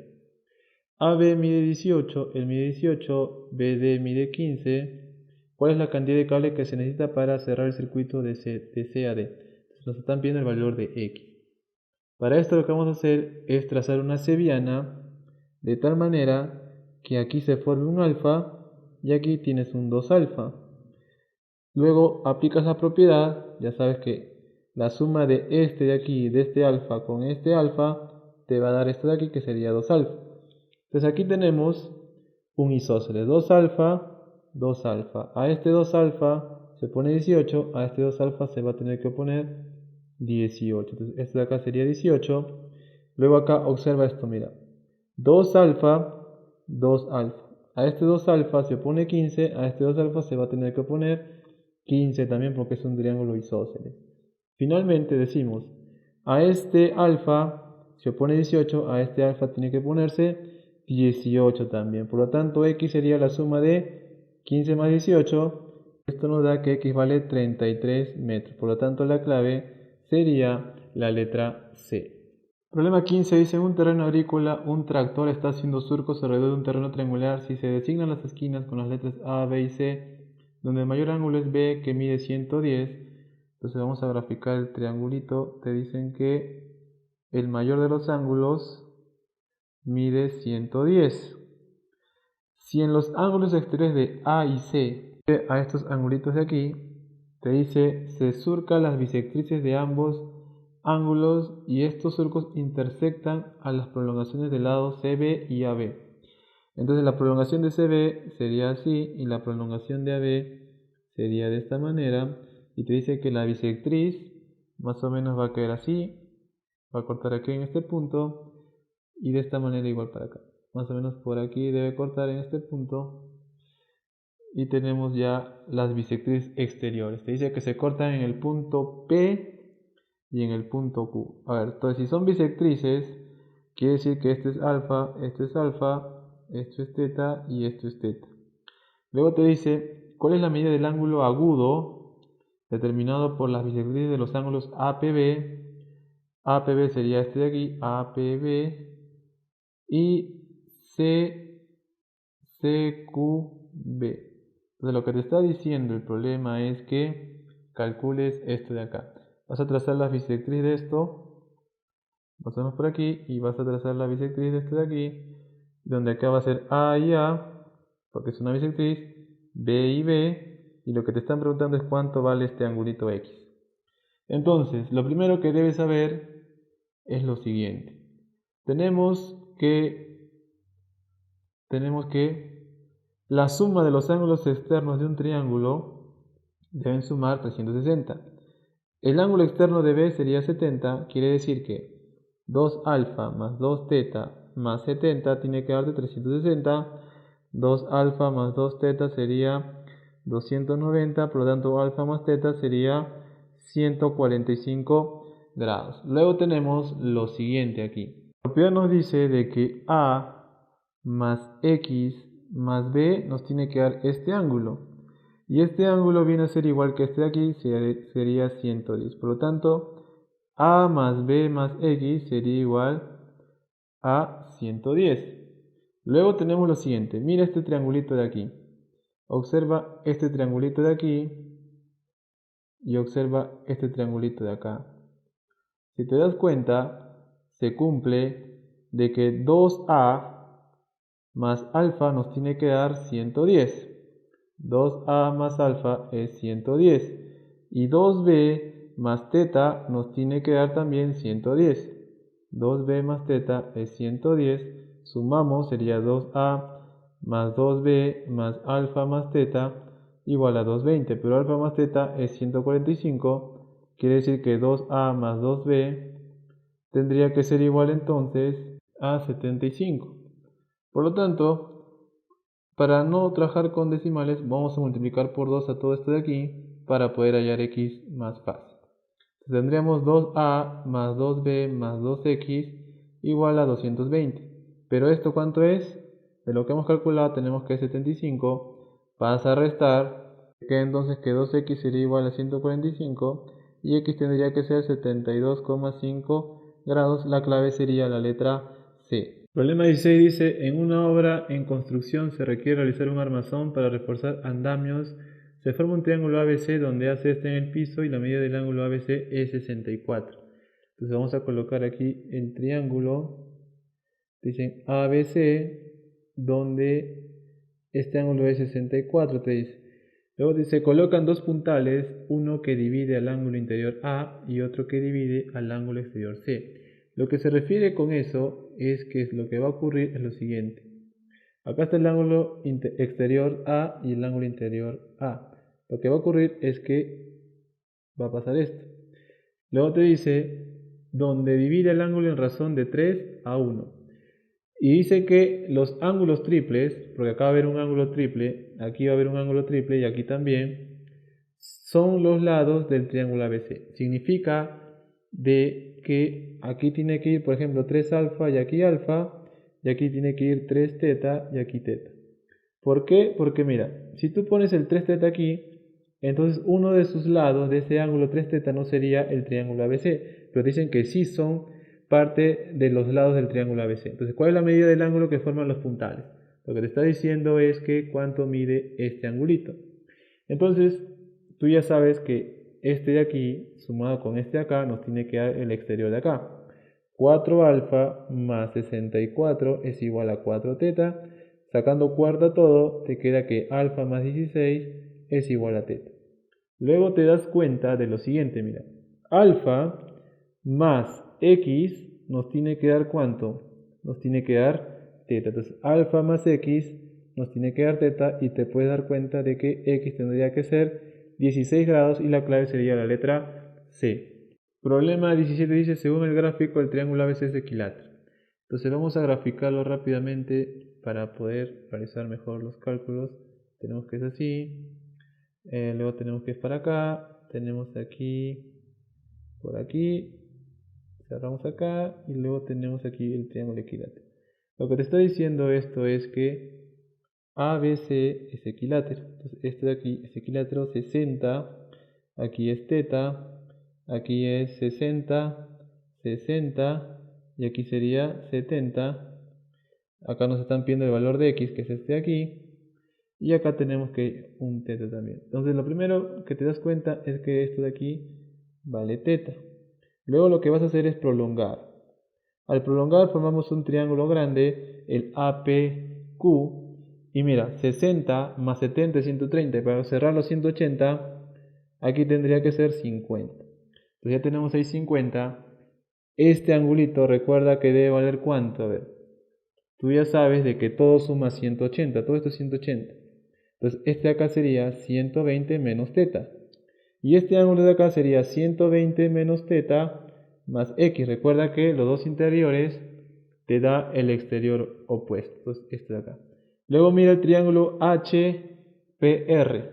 AB mide 18, él mide 18, BD mide 15. ¿Cuál es la cantidad de cable que se necesita para cerrar el circuito de C a D? Entonces nos están pidiendo el valor de X. Para esto lo que vamos a hacer es trazar una cebiana de tal manera que aquí se forme un alfa y aquí tienes un 2 alfa. Luego aplicas la propiedad, ya sabes que la suma de este de aquí, de este alfa con este alfa, te va a dar esto de aquí que sería 2 alfa. Entonces aquí tenemos un isósceles, 2 alfa, 2 alfa. A este 2 alfa se pone 18, a este 2 alfa se va a tener que poner 18. Entonces esto de acá sería 18. Luego acá observa esto, mira. 2 alfa, 2 alfa. a este 2 alfa se opone 15, a este 2 alfa se va a tener que oponer 15 también porque es un triángulo isósceles. Finalmente decimos, a este alfa se opone 18, a este alfa tiene que ponerse 18 también. Por lo tanto, x sería la suma de 15 más 18. Esto nos da que x vale 33 metros. Por lo tanto, la clave sería la letra C. Problema 15 dice, en un terreno agrícola, un tractor está haciendo surcos alrededor de un terreno triangular. Si se designan las esquinas con las letras A, B y C, donde el mayor ángulo es B, que mide 110, entonces vamos a graficar el triangulito. Te dicen que el mayor de los ángulos mide 110. Si en los ángulos exteriores de A y C, a estos angulitos de aquí, te dice, se surcan las bisectrices de ambos ángulos y estos surcos intersectan a las prolongaciones del lado CB y AB. Entonces la prolongación de CB sería así y la prolongación de AB sería de esta manera. Y te dice que la bisectriz más o menos va a quedar así, va a cortar aquí en este punto y de esta manera igual para acá. Más o menos por aquí debe cortar en este punto. Y tenemos ya las bisectrices exteriores. Te dice que se cortan en el punto P y en el punto Q. A ver, entonces si son bisectrices, quiere decir que este es alfa, esto es teta y esto es teta. Luego te dice, ¿cuál es la medida del ángulo agudo determinado por las bisectrices de los ángulos APB? APB sería este de aquí, APB, y CQB. Entonces lo que te está diciendo el problema es que calcules esto de acá. Vas a trazar la bisectriz de esto, pasamos por aquí y vas a trazar la bisectriz de esto de aquí, donde acá va a ser A y A, porque es una bisectriz, B y B, y lo que te están preguntando es cuánto vale este angulito X. Entonces, lo primero que debes saber es lo siguiente. Tenemos que la suma de los ángulos externos de un triángulo deben sumar 360. El ángulo externo de B sería 70, quiere decir que 2 alfa más 2 teta más 70 tiene que dar de 360. 2 alfa más 2 teta sería 290, por lo tanto alfa más teta sería 145 grados. Luego tenemos lo siguiente aquí. La propiedad nos dice de que A más X más B nos tiene que dar este ángulo. Y este ángulo viene a ser igual que este de aquí, sería 110. Por lo tanto, A más B más X sería igual a 110. Luego tenemos lo siguiente. Mira este triangulito de aquí. Observa este triangulito de aquí y observa este triangulito de acá. Si te das cuenta, se cumple de que 2A más alfa nos tiene que dar 110. 2A más alfa es 110. Y 2B más teta nos tiene que dar también 110. 2B más teta es 110. Sumamos, sería 2A más 2B más alfa más teta igual a 220. Pero alfa más teta es 145. Quiere decir que 2A más 2B tendría que ser igual entonces a 75. Por lo tanto, para no trabajar con decimales, vamos a multiplicar por 2 a todo esto de aquí para poder hallar x más fácil. Entonces, tendríamos 2a más 2b más 2x igual a 220. Pero ¿esto cuánto es? De lo que hemos calculado tenemos que es 75. Vas a restar, queda entonces que 2x sería igual a 145 y x tendría que ser 72,5 grados. La clave sería la letra C. Problema 16 dice, en una obra en construcción se requiere realizar un armazón para reforzar andamios. Se forma un triángulo ABC donde AC está en el piso y la medida del ángulo ABC es 64. Entonces vamos a colocar aquí el triángulo, dicen ABC, donde este ángulo es 64, te dice. Luego dice, colocan dos puntales, uno que divide al ángulo interior A y otro que divide al ángulo exterior C. Lo que se refiere con eso es que lo que va a ocurrir es lo siguiente. Acá está el ángulo exterior A y el ángulo interior A. Lo que va a ocurrir es que va a pasar esto. Luego te dice, donde divide el ángulo en razón de 3 a 1. Y dice que los ángulos triples, porque acá va a haber un ángulo triple, aquí va a haber un ángulo triple y aquí también, son los lados del triángulo ABC. Significa de que aquí tiene que ir, por ejemplo, 3 alfa y aquí tiene que ir 3 teta y aquí teta. ¿Por qué? Porque mira, si tú pones el 3 teta aquí, entonces uno de sus lados de ese ángulo 3 teta no sería el triángulo ABC, pero dicen que sí son parte de los lados del triángulo ABC. Entonces, ¿cuál es la medida del ángulo que forman los puntales? Lo que te está diciendo es que cuánto mide este angulito. Entonces, tú ya sabes que este de aquí, sumado con este de acá, nos tiene que dar el exterior de acá. 4 alfa más 64 es igual a 4 teta. Sacando cuarta todo, te queda que alfa más 16 es igual a teta. Luego te das cuenta de lo siguiente, mira. Alfa más x nos tiene que dar ¿cuánto? Nos tiene que dar teta. Entonces, alfa más x nos tiene que dar teta y te puedes dar cuenta de que x tendría que ser 16 grados y la clave sería la letra C. Problema 17 dice, según el gráfico, el triángulo ABC es equilátero. Entonces vamos a graficarlo rápidamente para poder realizar mejor los cálculos. Tenemos que es así, luego tenemos que es para acá, tenemos aquí, por aquí, cerramos acá y luego tenemos aquí el triángulo equilátero. Lo que te está diciendo esto es que ABC es equilátero. Entonces esto de aquí es equilátero, 60, aquí es teta, aquí es 60, 60 y aquí sería 70. Acá nos están pidiendo el valor de x, que es este de aquí, y acá tenemos que un teta también. Entonces lo primero que te das cuenta es que esto de aquí vale teta. Luego lo que vas a hacer es prolongar. Al prolongar formamos un triángulo grande, el APQ, y mira, 60 más 70 es 130, y para cerrar los 180, aquí tendría que ser 50. Entonces ya tenemos ahí 50. Este angulito recuerda que debe valer ¿cuánto? A ver, tú ya sabes de que todo suma 180, todo esto es 180. Entonces este de acá sería 120 menos teta. Y este ángulo de acá sería 120 menos teta más x. Recuerda que los dos interiores te da el exterior opuesto. Entonces este de acá. Luego mira el triángulo HPR.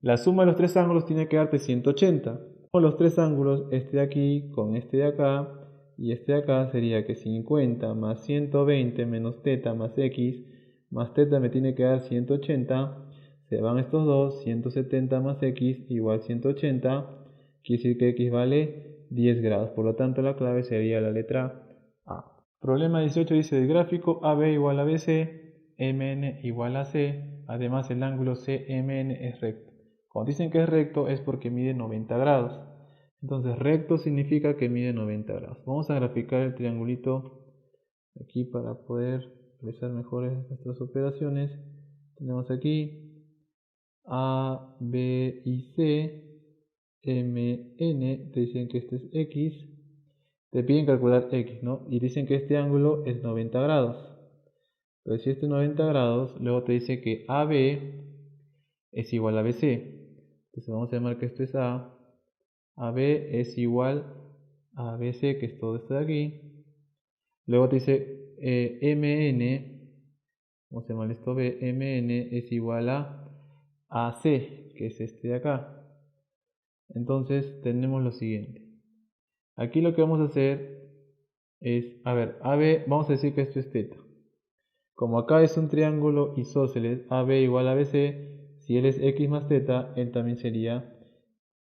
La suma de los tres ángulos tiene que darte 180. Con los tres ángulos, este de aquí con este de acá y este de acá sería que 50 más 120 menos teta más x más teta me tiene que dar 180. Se van estos dos, 170 más x igual 180, quiere decir que x vale 10 grados, por lo tanto la clave sería la letra A. Problema 18 dice del gráfico AB igual a BC, MN igual a C, además el ángulo CMN es recto. Cuando dicen que es recto es porque mide 90 grados, entonces recto significa que mide 90 grados. Vamos a graficar el triangulito aquí para poder realizar mejores nuestras operaciones. Tenemos aquí A, B y C, M, N, te dicen que este es X, te piden calcular X, ¿no? Y dicen que este ángulo es 90 grados. Entonces si este es 90 grados, luego te dice que AB es igual a BC. Entonces vamos a llamar que esto es A, AB es igual a BC, que es todo esto de aquí. Luego te dice MN, vamos a llamar esto B, MN es igual a AC, que es este de acá. Entonces tenemos lo siguiente. Aquí lo que vamos a hacer es, a ver, AB, vamos a decir que esto es teta. Como acá es un triángulo isósceles, AB igual a BC, si él es x más teta, él también sería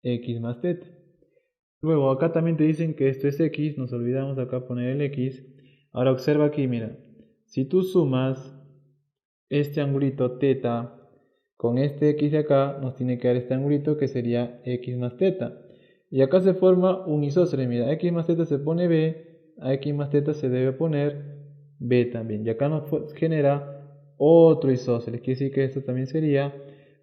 x más teta. Luego acá también te dicen que esto es x, nos olvidamos acá poner el x. Ahora observa aquí, mira, si tú sumas este angulito teta con este x de acá, nos tiene que dar este angulito que sería x más teta. Y acá se forma un isósceles, mira, x más teta se pone b, a x más teta se debe poner b también. Y acá nos genera otro isósceles, quiere decir que esto también sería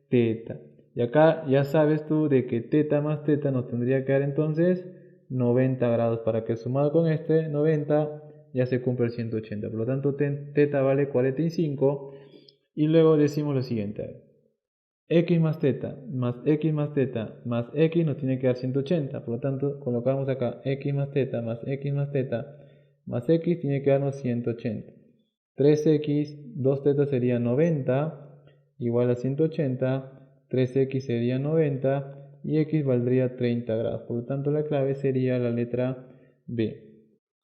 teta. Y acá ya sabes tú de que teta más teta nos tendría que dar entonces 90 grados, para que sumado con este 90 ya se cumple el 180. Por lo tanto, teta vale 45. Y luego decimos lo siguiente. X más teta más x más teta más x nos tiene que dar 180. Por lo tanto, colocamos acá x más teta más x más teta más x tiene que darnos 180. 3x, 2 teta sería 90, igual a 180, 3x sería 90 y x valdría 30 grados. Por lo tanto, la clave sería la letra B.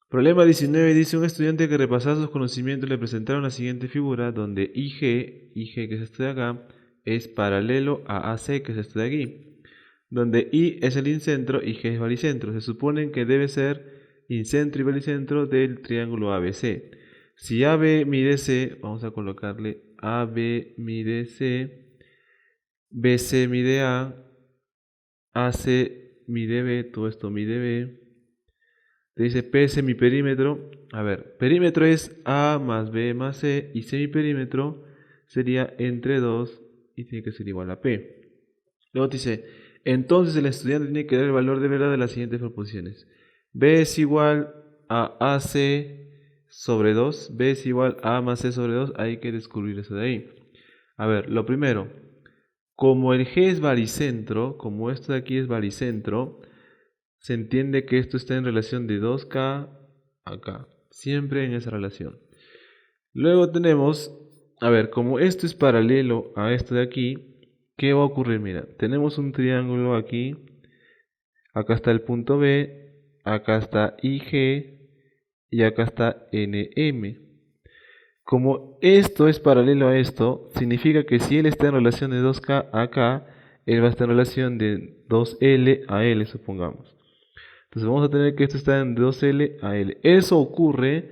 Problema 19 dice: un estudiante que repasaba sus conocimientos le presentaron la siguiente figura donde IG, que es esto de acá, es paralelo a AC, que es esto de aquí, donde I es el incentro y G es baricentro. Se supone que debe ser incentro y baricentro del triángulo ABC. Si AB mide C, vamos a colocarle AB mide C, BC mide A, AC mide B, todo esto mide B. Te dice P semiperímetro. A ver, perímetro es A más B más C y semiperímetro sería entre 2 y tiene que ser igual a P. Luego te dice, entonces el estudiante tiene que dar el valor de verdad de las siguientes proposiciones. B es igual a AC sobre 2. B es igual a A más C sobre 2. Hay que descubrir eso de ahí. A ver, lo primero, como el G es baricentro, como esto de aquí es baricentro, se entiende que esto está en relación de 2K acá, siempre en esa relación. Luego tenemos, a ver, como esto es paralelo a esto de aquí, ¿qué va a ocurrir? Mira, tenemos un triángulo aquí, acá está el punto B, acá está IG y acá está NM. Como esto es paralelo a esto, significa que si él está en relación de 2K a acá, él va a estar en relación de 2L a L, supongamos. Entonces vamos a tener que esto está en 2L a L. Eso ocurre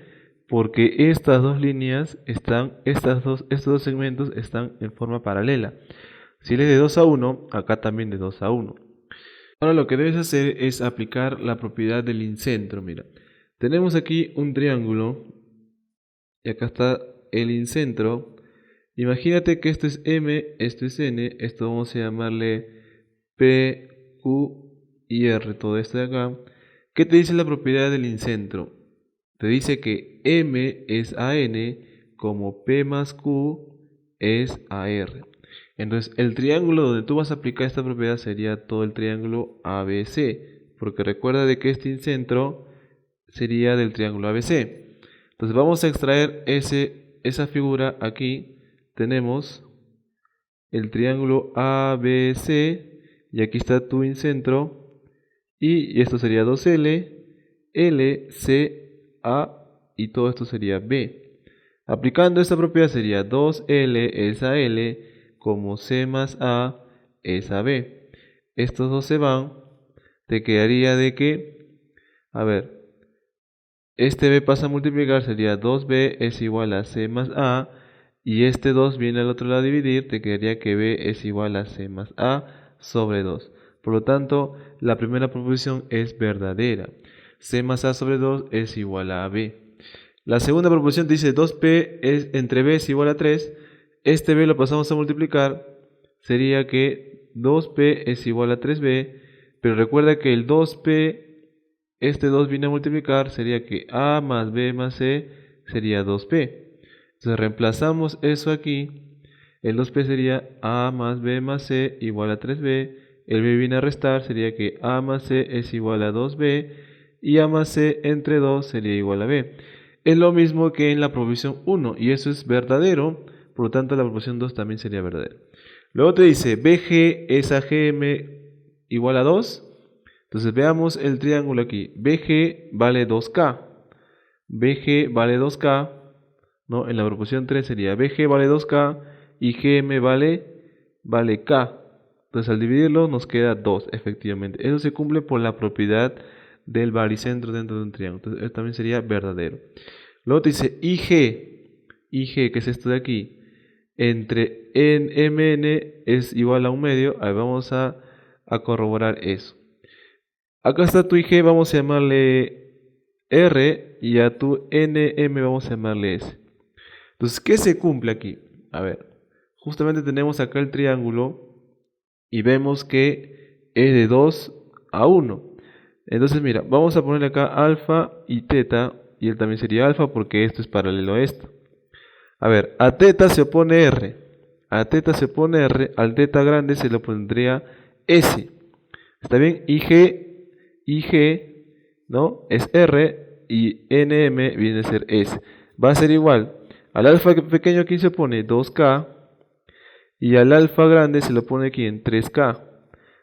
porque estas dos líneas están, estos dos segmentos están en forma paralela. Si él es de 2 a 1, acá también de 2 a 1. Ahora lo que debes hacer es aplicar la propiedad del incentro. Mira, tenemos aquí un triángulo y acá está el incentro. Imagínate que esto es M, esto es N, esto vamos a llamarle P, Q y R, todo esto de acá. ¿Qué te dice la propiedad del incentro? Te dice que M es a N como P más Q es a R. Entonces el triángulo donde tú vas a aplicar esta propiedad sería todo el triángulo ABC, porque recuerda de que este incentro sería del triángulo ABC. Entonces vamos a extraer esa figura aquí. Tenemos el triángulo ABC y aquí está tu incentro. Y esto sería 2L, L, C, A y todo esto sería B. Aplicando esta propiedad sería 2L es a L como C más A es a B. Estos dos se van, te quedaría de que, a ver, este B pasa a multiplicar, sería 2B es igual a C más A y este 2 viene al otro lado a dividir, te quedaría que B es igual a C más A sobre 2. Por lo tanto, la primera proposición es verdadera. C más A sobre 2 es igual a B. La segunda proposición te dice 2P entre B es igual a 3. Este B lo pasamos a multiplicar. Sería que 2P es igual a 3B. Pero recuerda que el 2P, este 2 viene a multiplicar. Sería que A más B más C sería 2P. Entonces reemplazamos eso aquí. El 2P sería A más B más C igual a 3B. El B viene a restar, sería que A más C es igual a 2B y A más C entre 2 sería igual a B. Es lo mismo que en la proposición 1 y eso es verdadero, por lo tanto la proposición 2 también sería verdadera. Luego te dice BG es a GM igual a 2. Entonces veamos el triángulo aquí. BG vale 2K. BG vale 2K. ¿No? En la proposición 3 sería BG vale 2K y GM vale K. Entonces al dividirlo nos queda 2, efectivamente. Eso se cumple por la propiedad del baricentro dentro de un triángulo. Entonces eso también sería verdadero. Luego te dice IG, que es esto de aquí, entre MN es igual a 1 medio. Ahí vamos a corroborar eso. Acá está tu IG, vamos a llamarle R y a tu NM vamos a llamarle S. Entonces, ¿qué se cumple aquí? A ver, justamente tenemos acá el triángulo y vemos que es de 2 a 1. Entonces mira, vamos a ponerle acá alfa y teta, y él también sería alfa porque esto es paralelo a esto. A ver, a teta se opone R, a teta se opone R, al teta grande se le pondría S. ¿Está bien? IG, ¿no? Es R y NM viene a ser S. Va a ser igual Al alfa pequeño aquí se pone 2K y al alfa grande se lo pone aquí en 3K.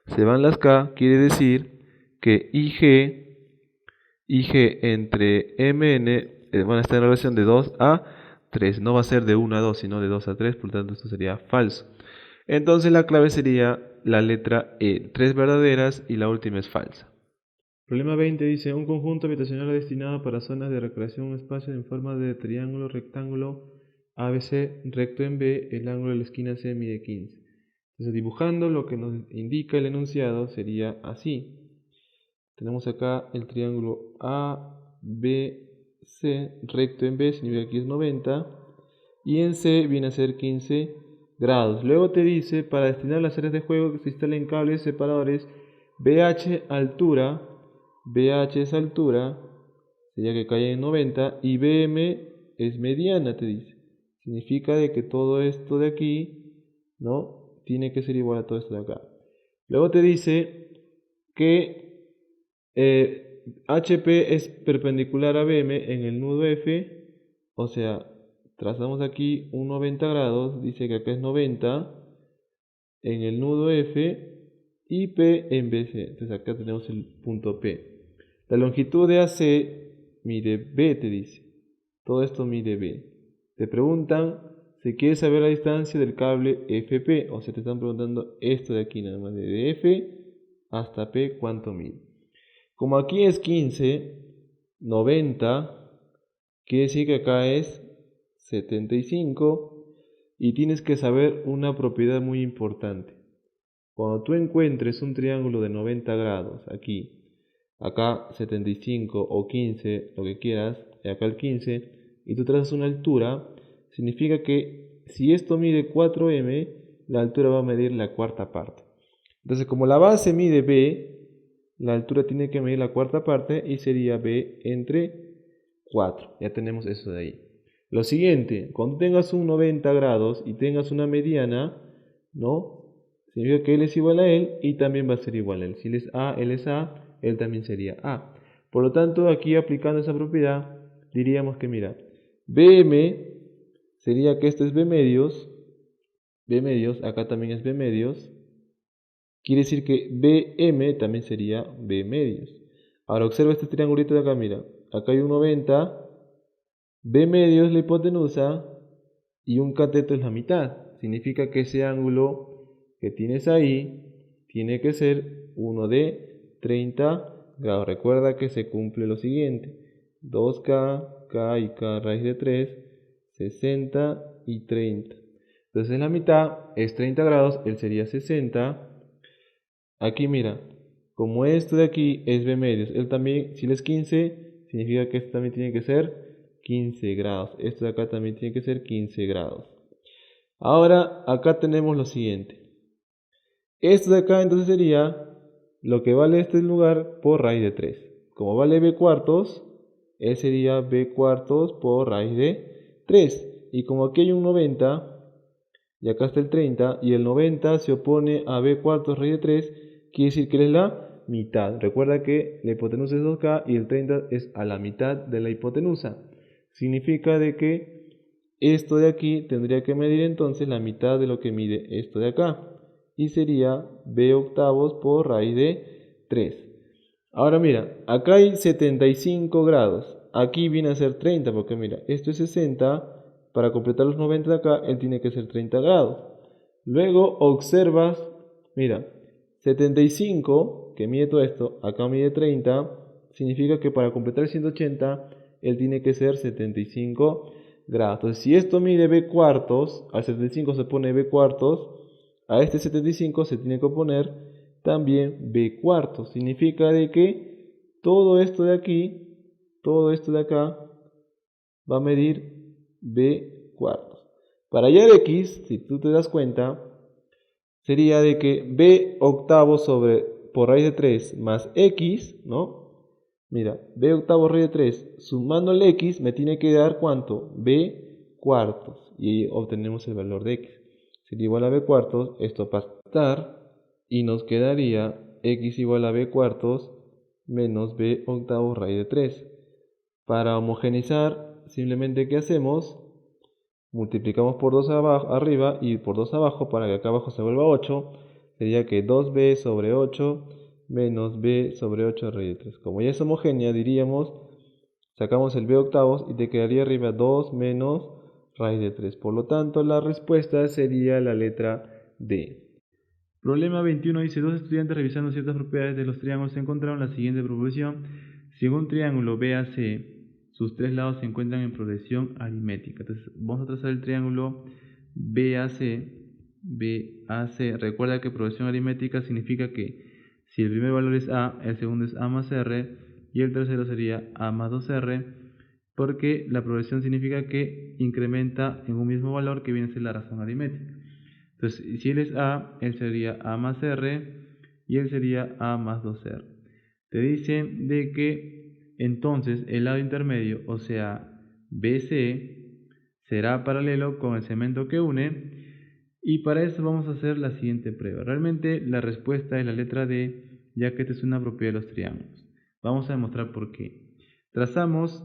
Se van las K, quiere decir que IG entre MN van a estar en relación de 2 a 3. No va a ser de 1 a 2, sino de 2 a 3, por lo tanto esto sería falso. Entonces la clave sería la letra E, 3 verdaderas y la última es falsa. Problema 20 dice, un conjunto habitacional destinado para zonas de recreación, un espacio en forma de triángulo rectángulo ABC recto en B, el ángulo de la esquina C mide 15. Entonces dibujando lo que nos indica el enunciado sería así. Tenemos acá el triángulo ABC recto en B, significa que aquí es 90, y en C viene a ser 15 grados. Luego te dice, para destinar las áreas de juego que se instalen cables separadores BH altura, BH es altura, sería que cae en 90, y BM es mediana, te dice. Significa de que todo esto de aquí, ¿no? Tiene que ser igual a todo esto de acá. Luego te dice que HP es perpendicular a BM en el nudo F, o sea, trazamos aquí un 90 grados, dice que acá es 90 en el nudo F y P en BC. Entonces acá tenemos el punto P. La longitud de AC mide B, te dice. Todo esto mide B. Te preguntan si quieres saber la distancia del cable FP, o sea, te están preguntando esto de aquí nada más, de F hasta P, ¿cuánto mide? Como aquí es 15, 90, quiere decir que acá es 75 y tienes que saber una propiedad muy importante. Cuando tú encuentres un triángulo de 90 grados, aquí, acá 75 o 15, lo que quieras, y acá el 15, y tú trazas una altura, significa que si esto mide 4m, la altura va a medir la cuarta parte. Entonces, como la base mide b, la altura tiene que medir la cuarta parte y sería b entre 4. Ya tenemos eso de ahí. Lo siguiente, cuando tengas un 90 grados y tengas una mediana, ¿no? Significa que él es igual a él y también va a ser igual a él. Si él es A, él es A, él también sería A. Por lo tanto, aquí aplicando esa propiedad, diríamos que mira, BM sería que esto es B medios, acá también es B medios. Quiere decir que BM también sería B medios. Ahora observa este triangulito de acá, mira. Acá hay un 90, B medios es la hipotenusa y un cateto es la mitad. Significa que ese ángulo que tienes ahí tiene que ser uno de 30 grados. Recuerda que se cumple lo siguiente. 2K, K y K raíz de 3, 60 y 30. Entonces la mitad es 30 grados, él sería 60. Aquí mira, como esto de aquí es B medios, él también, si él es 15, significa que esto también tiene que ser 15 grados. Esto de acá también tiene que ser 15 grados. Ahora, acá tenemos lo siguiente. Esto de acá entonces sería lo que vale este lugar por raíz de 3. Como vale B cuartos, sería B cuartos por raíz de 3. Y como aquí hay un 90, y acá está el 30, y el 90 se opone a B cuartos raíz de 3, quiere decir que él es la mitad. Recuerda que la hipotenusa es 2K y el 30 es a la mitad de la hipotenusa. Significa de que esto de aquí tendría que medir entonces la mitad de lo que mide esto de acá. Y sería B octavos por raíz de 3. Ahora mira, acá hay 75 grados. Aquí viene a ser 30 porque mira, esto es 60. Para completar los 90 de acá, él tiene que ser 30 grados. Luego observas, mira, 75, que mide todo esto, acá mide 30, significa que para completar 180, él tiene que ser 75 grados. Entonces, si esto mide B cuartos, al 75 se pone B cuartos, a este 75 se tiene que poner también B cuartos. Significa de que todo esto de aquí, todo esto de acá, va a medir B cuartos. Para hallar X, si tú te das cuenta, sería de que B octavos por raíz de 3 más X, ¿no? Mira, B octavos raíz de 3 sumando el X me tiene que dar ¿cuánto? B cuartos. Y ahí obtenemos el valor de X. Sería igual a B cuartos, esto pasa a estar y nos quedaría X igual a B cuartos menos B octavos raíz de 3. Para homogeneizar, simplemente ¿qué hacemos? multiplicamos por 2 abajo, arriba y por 2 abajo para que acá abajo se vuelva 8. Sería que 2b sobre 8 menos b sobre 8 raíz de 3. Como ya es homogénea, diríamos, sacamos el b octavos y te quedaría arriba 2 menos raíz de 3. Por lo tanto, la respuesta sería la letra D. Problema 21 dice, dos estudiantes revisando ciertas propiedades de los triángulos encontraron la siguiente proposición. Si en un triángulo BAC sus tres lados se encuentran en progresión aritmética. Entonces vamos a trazar el triángulo BAC. Recuerda que progresión aritmética significa que si el primer valor es A, el segundo es A más R y el tercero sería A más 2R, porque la progresión significa que incrementa en un mismo valor que viene a ser la razón aritmética. Entonces, si él es A, él sería A más R y él sería A más 2R. Te dice de que entonces el lado intermedio, o sea, BC, será paralelo con el segmento que une, y para eso vamos a hacer la siguiente prueba. Realmente la respuesta es la letra D, ya que esta es una propiedad de los triángulos. Vamos a demostrar por qué. Trazamos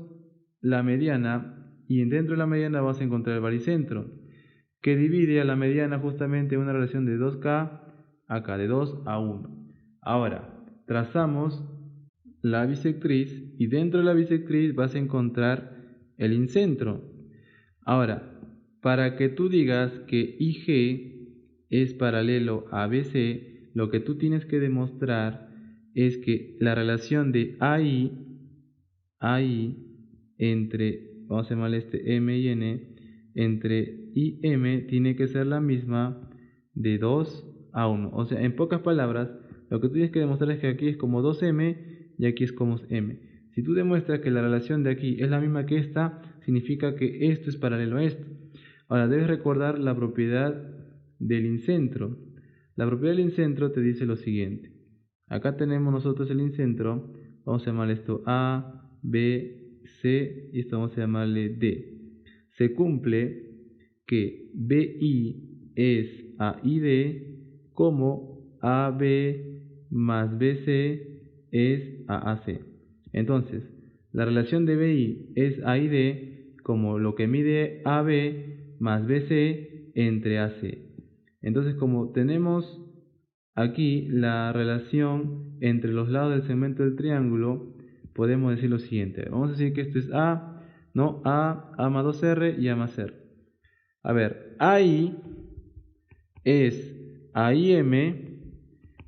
la mediana y dentro de la mediana vas a encontrar el baricentro, que divide a la mediana justamente una relación de 2K acá, de 2 a 1. Ahora, trazamos la bisectriz y dentro de la bisectriz vas a encontrar el incentro. Ahora, para que tú digas que IG es paralelo a BC, lo que tú tienes que demostrar es que la relación de AI entre, vamos a llamarle M y N, entre I y M tiene que ser la misma de 2 a 1. O sea, en pocas palabras, lo que tú tienes que demostrar es que aquí es como 2M y aquí es como M. Si tú demuestras que la relación de aquí es la misma que esta, significa que esto es paralelo a esto. Ahora, debes recordar la propiedad del incentro. La propiedad del incentro te dice lo siguiente. Acá tenemos nosotros el incentro. Vamos a llamar esto A, B, C y esto vamos a llamarle D. Se cumple que BI es AID como AB más BC es AAC. Entonces, la relación de BI es AID como lo que mide AB más BC entre AC. Entonces, como tenemos aquí la relación entre los lados del segmento del triángulo, podemos decir lo siguiente. Vamos a decir que esto es A, no, A más 2R y A más R. A ver, AI es AIM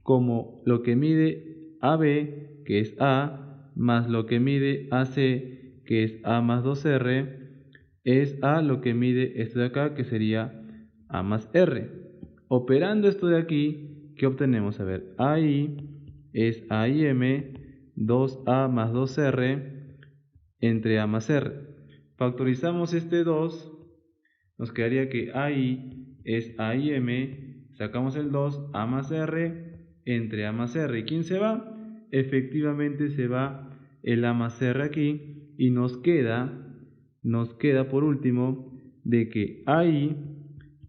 como lo que mide AB, que es A, más lo que mide AC, que es A más 2R, es A lo que mide esto de acá, que sería A más R. Operando esto de aquí, ¿qué obtenemos? A ver, AI es AIM 2A más 2R entre A más R. Factorizamos este 2, nos quedaría que AI es AIM, sacamos el 2, A más R entre A más R. ¿Y quién se va? Efectivamente se va el A más R aquí y nos queda por último de que AI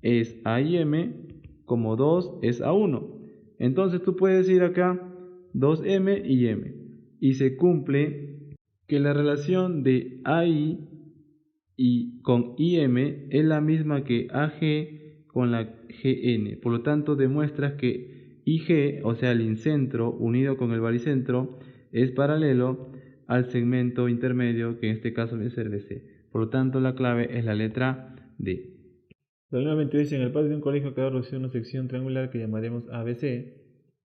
es AIM como 2 es A1. Entonces tú puedes decir acá 2M y M. Y se cumple que la relación de AI y con IM es la misma que AG con la GN. Por lo tanto, demuestras que IG, o sea, el incentro unido con el baricentro, es paralelo al segmento intermedio, que en este caso es el BC. Por lo tanto, la clave es la letra D. Nuevamente dice, en el patio de un colegio quedó reducida una sección triangular que llamaremos ABC.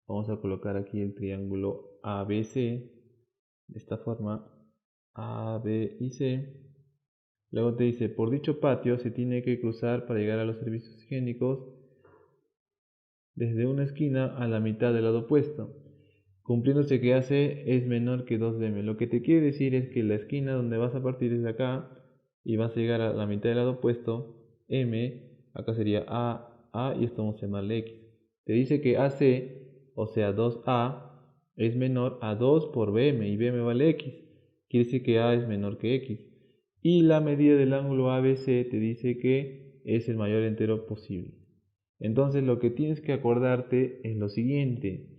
Vamos a colocar aquí el triángulo ABC de esta forma, A, B y C. Luego te dice, por dicho patio se tiene que cruzar para llegar a los servicios higiénicos desde una esquina a la mitad del lado opuesto, cumpliéndose que AC es menor que 2DM. Lo que te quiere decir es que la esquina donde vas a partir es de acá y vas a llegar a la mitad del lado opuesto, M, acá sería A y esto vamos a llamarle X. Te dice que AC, o sea 2A, es menor a 2 por BM y BM vale X. Quiere decir que A es menor que X. Y la medida del ángulo ABC te dice que es el mayor entero posible. Entonces lo que tienes que acordarte es lo siguiente.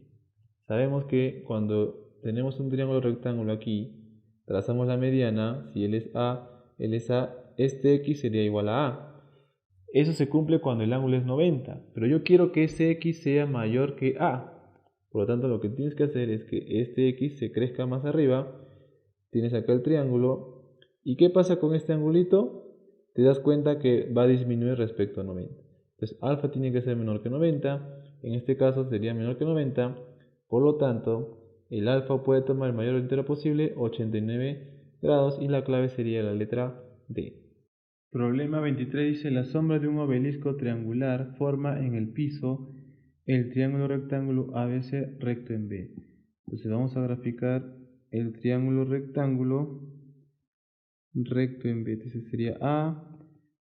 Sabemos que cuando tenemos un triángulo rectángulo aquí, trazamos la mediana, si él es A, este X sería igual a A. Eso se cumple cuando el ángulo es 90, pero yo quiero que ese x sea mayor que a. Por lo tanto, lo que tienes que hacer es que este x se crezca más arriba. Tienes acá el triángulo. ¿Y qué pasa con este angulito? Te das cuenta que va a disminuir respecto a 90. Entonces, alfa tiene que ser menor que 90. En este caso sería menor que 90. Por lo tanto, el alfa puede tomar el mayor entero posible, 89 grados, y la clave sería la letra D. Problema 23 dice: la sombra de un obelisco triangular forma en el piso el triángulo rectángulo ABC recto en B. Entonces vamos a graficar el triángulo rectángulo recto en B. Entonces sería A,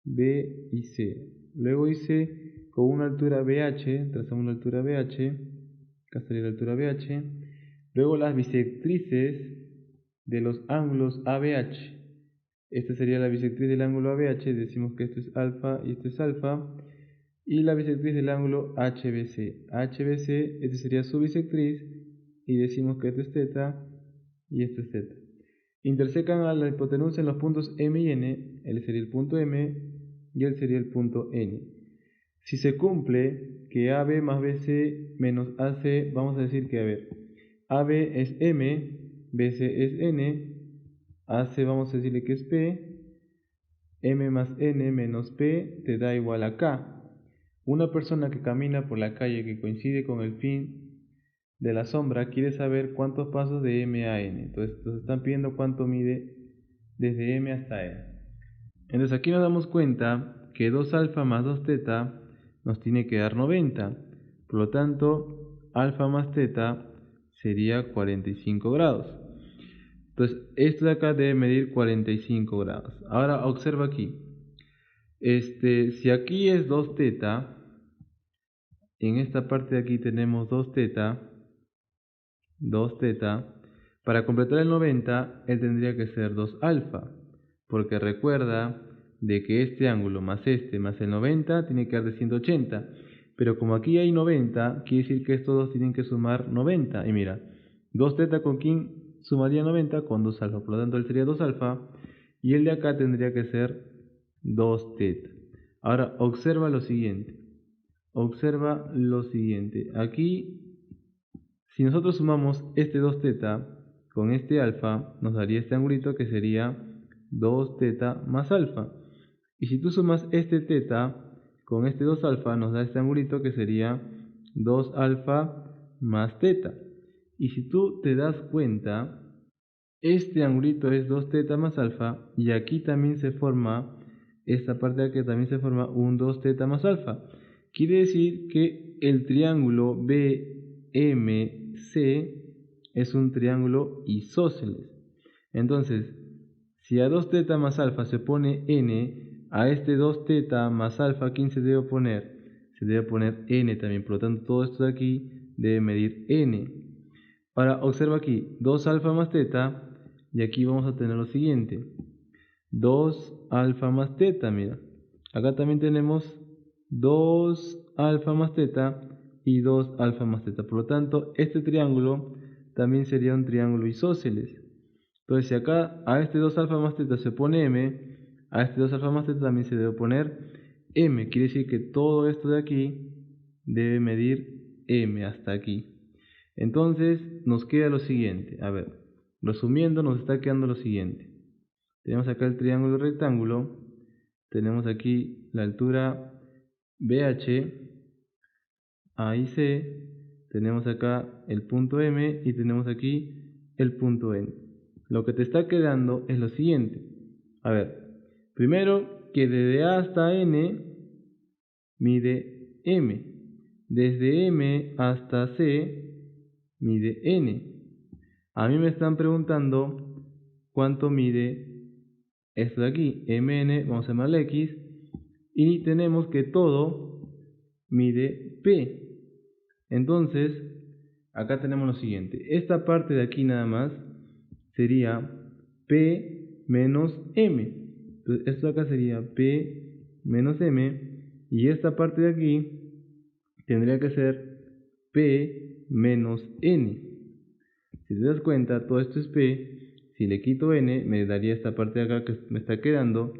B y C. Luego hice con una altura BH, trazamos una altura BH, acá estaría la altura BH. Luego las bisectrices de los ángulos ABH. Esta sería la bisectriz del ángulo ABH, decimos que esto es alfa y esto es alfa. Y la bisectriz del ángulo HBC. HBC, esta sería su bisectriz, y decimos que esto es θ y esto es θ. Intersecan a la hipotenusa en los puntos M y N, él sería el punto M y él sería el punto N. Si se cumple que AB más BC menos AC, vamos a decir que, a ver, AB es M, BC es N, AC vamos a decirle que es P, M más N menos P te da igual a K. Una persona que camina por la calle que coincide con el fin de la sombra quiere saber cuántos pasos de M a N. Entonces nos están pidiendo cuánto mide desde M hasta N. Entonces aquí nos damos cuenta que 2 alfa más 2 teta nos tiene que dar 90. Por lo tanto, alfa más teta sería 45 grados. Entonces, esto de acá debe medir 45 grados. Ahora observa aquí. Si aquí es 2 teta, en esta parte de aquí tenemos 2 teta, para completar el 90, él tendría que ser 2 alfa, porque recuerda de que este ángulo más el 90 tiene que dar de 180, pero como aquí hay 90, quiere decir que estos dos tienen que sumar 90, y mira, 2 teta con quién sumaría 90 con 2 alfa, por lo tanto él sería 2 alfa, y el de acá tendría que ser 2 teta. Ahora observa lo siguiente, aquí si nosotros sumamos este 2 teta con este alfa, nos daría este angulito que sería 2 teta más alfa. Y si tú sumas este teta con este 2 alfa, nos da este angulito que sería 2 alfa más teta. Y si tú te das cuenta, este angulito es 2 teta más alfa, y aquí también se forma, esta parte de aquí también se forma un 2 teta más alfa. Quiere decir que el triángulo BMC es un triángulo isósceles. Entonces, si a 2 teta más alfa se pone n, a este 2 teta más alfa, ¿quién se debe poner? Se debe poner n también, por lo tanto todo esto de aquí debe medir n. Ahora observa aquí, 2 alfa más teta, y aquí vamos a tener lo siguiente, 2 alfa más teta, mira. Acá también tenemos 2 alfa más teta y 2 alfa más teta. Por lo tanto, este triángulo también sería un triángulo isósceles. Entonces, si acá a este 2 alfa más teta se pone m, a este 2 alfa más teta también se debe poner m. Quiere decir que todo esto de aquí debe medir m hasta aquí. Entonces, nos queda lo siguiente. A ver, resumiendo, nos está quedando lo siguiente. Tenemos acá el triángulo rectángulo, tenemos aquí la altura BH, A y C, tenemos acá el punto M y tenemos aquí el punto N. Lo que te está quedando es lo siguiente. A ver, primero que desde A hasta N mide M, desde M hasta C mide N. A mí me están preguntando cuánto mide esto de aquí, mn, vamos a llamarle x, y tenemos que todo mide p. Entonces, acá tenemos lo siguiente, esta parte de aquí nada más sería p menos m. Entonces, esto de acá sería p menos m, y esta parte de aquí tendría que ser p menos n. Si te das cuenta, todo esto es p. Si le quito n, me daría esta parte de acá que me está quedando.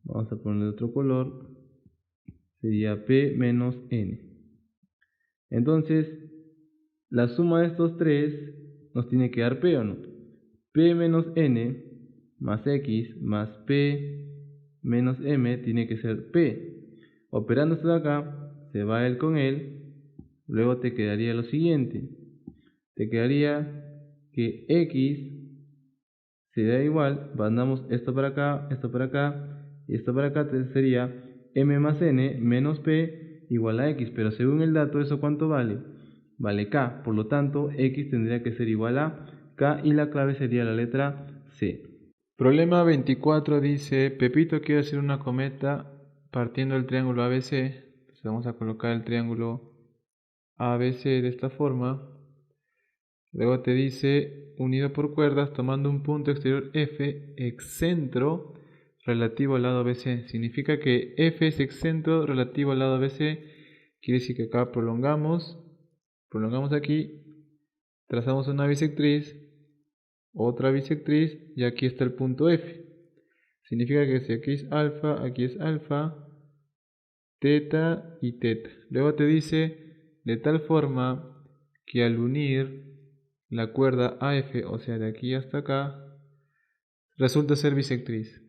Vamos a ponerle otro color. sería P menos N. Entonces, la suma de estos tres nos tiene que dar P, ¿o no? P menos N más X más P menos M tiene que ser P. Operando esto de acá, se va él con él, luego te quedaría lo siguiente. Te quedaría que X se da igual, mandamos esto para acá y esto para acá, entonces sería M más N menos P igual a X, pero según el dato, ¿eso cuánto vale? Vale K, por lo tanto X tendría que ser igual a K y la clave sería la letra C. Problema 24 dice, Pepito quiere hacer una cometa partiendo el triángulo ABC, entonces vamos a colocar el triángulo ABC de esta forma. Luego te dice, unido por cuerdas, tomando un punto exterior F, excentro relativo al lado BC. Significa que F es excentro relativo al lado BC. Quiere decir que acá prolongamos aquí, trazamos una bisectriz, otra bisectriz, y aquí está el punto F. Significa que si aquí es alfa, teta y teta. Luego te dice, de tal forma que al unir la cuerda AF, o sea, de aquí hasta acá, resulta ser bisectriz.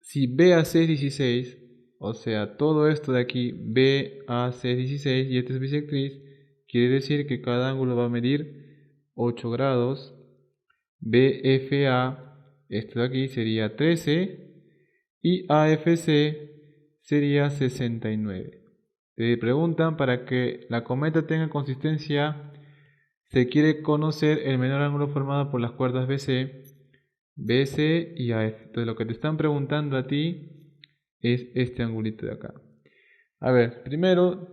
Si BAC es 16, o sea, todo esto de aquí, BAC es 16 y esta es bisectriz, quiere decir que cada ángulo va a medir 8 grados. BFA, esto de aquí sería 13 y AFC sería 69. Te preguntan, para que la cometa tenga consistencia, se quiere conocer el menor ángulo formado por las cuerdas BC, BC y AF. Entonces lo que te están preguntando a ti es este angulito de acá. A ver, primero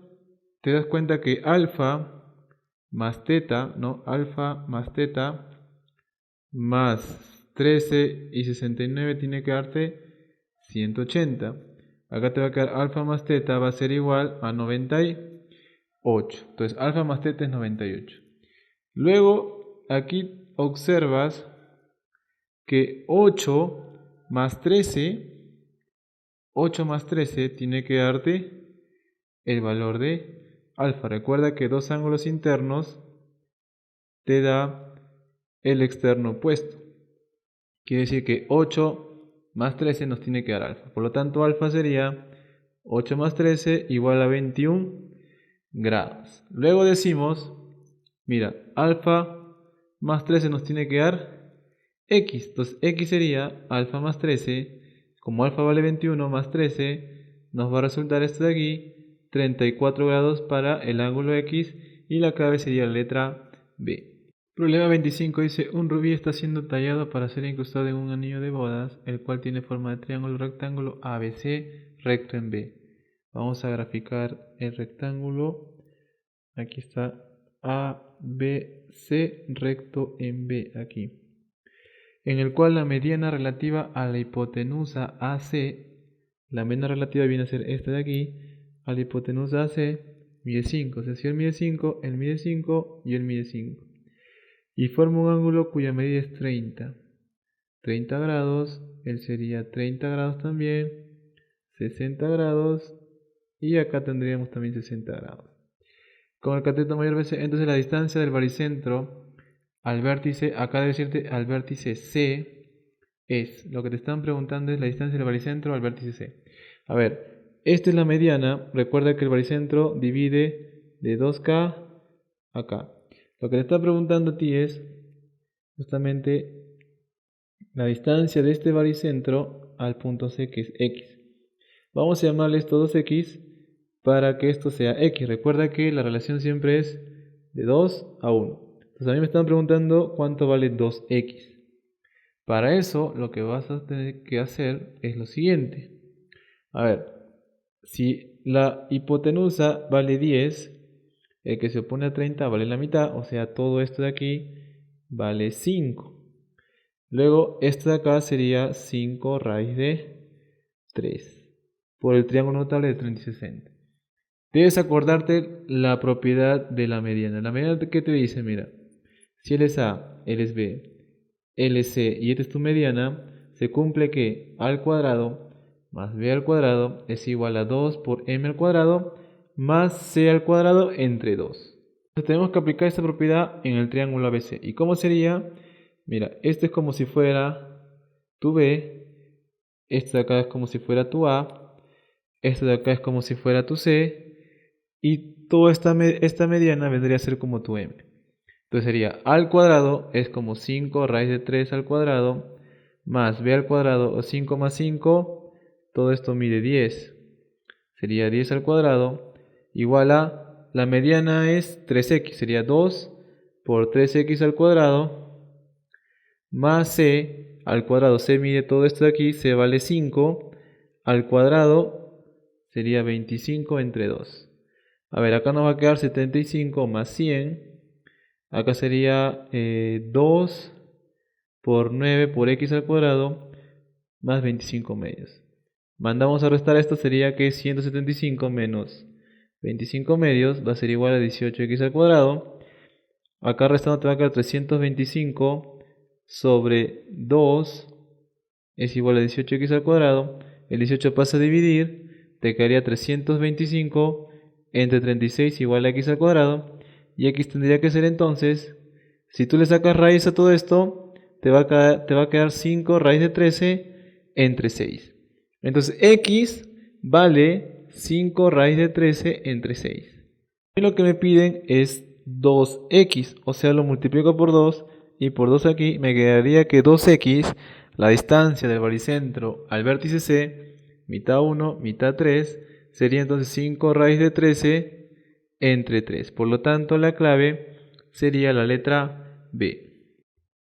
te das cuenta que alfa más teta, ¿no? Alfa más teta más 13 y 69 tiene que darte 180. Acá te va a quedar alfa más teta va a ser igual a 98. Entonces alfa más teta es 98. Luego aquí observas que 8 más 13 tiene que darte el valor de alfa. Recuerda que dos ángulos internos te da el externo opuesto. Quiere decir que 8 más 13 nos tiene que dar alfa. Por lo tanto, alfa sería 8 más 13 igual a 21 grados. Luego decimos, mira, alfa más 13 nos tiene que dar X. Entonces, X sería alfa más 13. Como alfa vale 21 más 13, nos va a resultar esto de aquí, 34 grados para el ángulo X. Y la clave sería la letra B. Problema 25 dice, un rubí está siendo tallado para ser incrustado en un anillo de bodas, el cual tiene forma de triángulo rectángulo ABC recto en B. Vamos a graficar el rectángulo. Aquí está ABC recto en B, aquí. En el cual la mediana relativa a la hipotenusa AC, la mediana relativa viene a ser esta de aquí, a la hipotenusa AC mide 5. O sea, si él mide 5, él mide 5 y él mide 5. Y forma un ángulo cuya medida es 30 grados, él sería 30 grados también, 60 grados y acá tendríamos también 60 grados. Con el cateto mayor BC, entonces la distancia del baricentro al vértice, acá debe decirte al vértice C, es, lo que te están preguntando es la distancia del baricentro al vértice C. A ver, esta es la mediana, recuerda que el baricentro divide de 2K acá. Lo que te está preguntando a ti es justamente la distancia de este baricentro al punto C, que es X. Vamos a llamarle esto 2X para que esto sea X. Recuerda que la relación siempre es de 2 a 1. Entonces a mí me están preguntando cuánto vale 2X. Para eso lo que vas a tener que hacer es lo siguiente. A ver, si la hipotenusa vale 10, el que se opone a 30 vale la mitad, o sea, todo esto de aquí vale 5. Luego, esto de acá sería 5 raíz de 3 por el triángulo notable de 30 y 60. Debes acordarte la propiedad de la mediana. La mediana que te dice, mira, si él es A, él es B, él es C y esta es tu mediana, se cumple que A al cuadrado más b al cuadrado es igual a 2 por m al cuadrado más c al cuadrado entre 2. Entonces tenemos que aplicar esta propiedad en el triángulo ABC. ¿Y cómo sería? Mira, este es como si fuera tu b, este de acá es como si fuera tu a, este de acá es como si fuera tu c, y toda esta mediana vendría a ser como tu m. Entonces sería a al cuadrado es como 5 raíz de 3 al cuadrado más b al cuadrado o 5 más 5, todo esto mide 10. Sería 10 al cuadrado igual a, la mediana es 3x, sería 2 por 3x al cuadrado más c al cuadrado. C mide todo esto de aquí, c vale 5 al cuadrado sería 25 entre 2. A ver, acá nos va a quedar 75 más 100. Acá sería 2 por 9 por x al cuadrado más 25 medios. Mandamos a restar esto, sería que 175 menos 25 medios va a ser igual a 18x al cuadrado. Acá restando te va a quedar 325 sobre 2 es igual a 18x al cuadrado. El 18 pasa a dividir, te quedaría 325 entre 36 igual a x al cuadrado. Y x tendría que ser entonces, si tú le sacas raíz a todo esto, te va a quedar 5 raíz de 13 entre 6. Entonces x vale 5 raíz de 13 entre 6. Y lo que me piden es 2x, o sea lo multiplico por 2 y por 2 aquí me quedaría que 2x, la distancia del baricentro al vértice C, mitad 1, mitad 3, sería entonces 5 raíz de 13 entre 3. Por lo tanto la clave sería la letra B.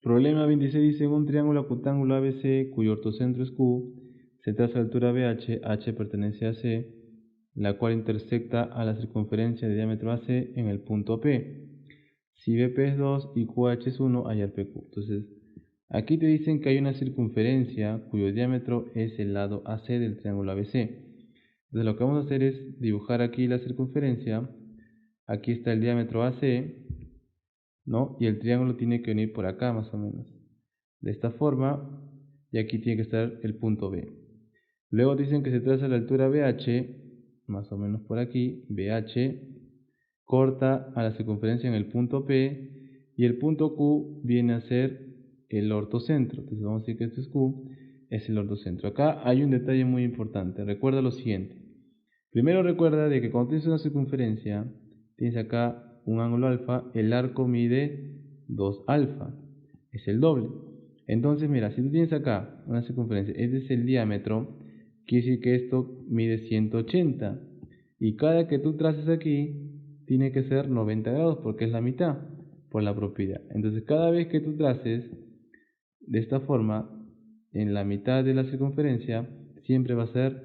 Problema 26 dice: en un triángulo acutángulo ABC cuyo ortocentro es Q, se traza la altura BH, H pertenece a C, la cual intersecta a la circunferencia de diámetro AC en el punto P. Si BP es 2 y QH es 1, hallar PQ. Entonces, aquí te dicen que hay una circunferencia cuyo diámetro es el lado AC del triángulo ABC. Entonces, lo que vamos a hacer es dibujar aquí la circunferencia. Aquí está el diámetro AC, ¿no? Y el triángulo tiene que venir por acá más o menos. De esta forma, y aquí tiene que estar el punto B. Luego dicen que se traza la altura BH, más o menos por aquí, BH, corta a la circunferencia en el punto P, y el punto Q viene a ser el ortocentro. Entonces vamos a decir que esto es Q, es el ortocentro. Acá hay un detalle muy importante. Recuerda lo siguiente. Primero recuerda de que cuando tienes una circunferencia, tienes acá un ángulo alfa, el arco mide 2 alfa, es el doble. Entonces mira, si tú tienes acá una circunferencia, este es el diámetro, quiere decir que esto mide 180. Y cada que tú traces aquí, tiene que ser 90 grados porque es la mitad por la propiedad. Entonces cada vez que tú traces de esta forma, en la mitad de la circunferencia, siempre va a ser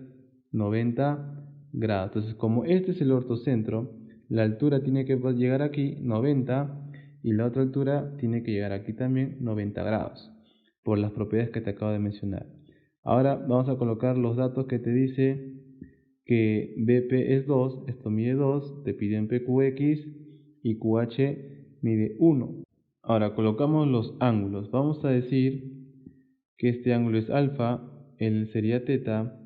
90 grados. Entonces como este es el ortocentro, la altura tiene que llegar aquí 90 y la otra altura tiene que llegar aquí también 90 grados por las propiedades que te acabo de mencionar. Ahora vamos a colocar los datos que te dice que BP es 2, esto mide 2, te piden PQX y QH mide 1. Ahora colocamos los ángulos. Vamos a decir que este ángulo es alfa, él sería teta,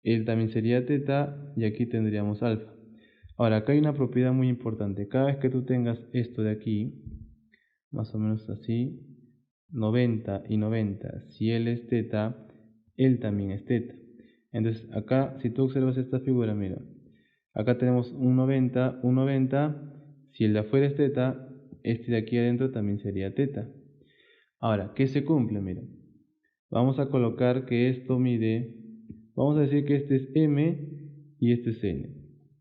él también sería teta y aquí tendríamos alfa. Ahora acá hay una propiedad muy importante. Cada vez que tú tengas esto de aquí, más o menos así, 90 y 90, si él es teta, él también es teta. Entonces acá, si tú observas esta figura, mira, acá tenemos un 90, un 90, si el de afuera es teta, este de aquí adentro también sería teta. Ahora, ¿qué se cumple? Mira, vamos a colocar que esto mide, vamos a decir que este es M y este es N.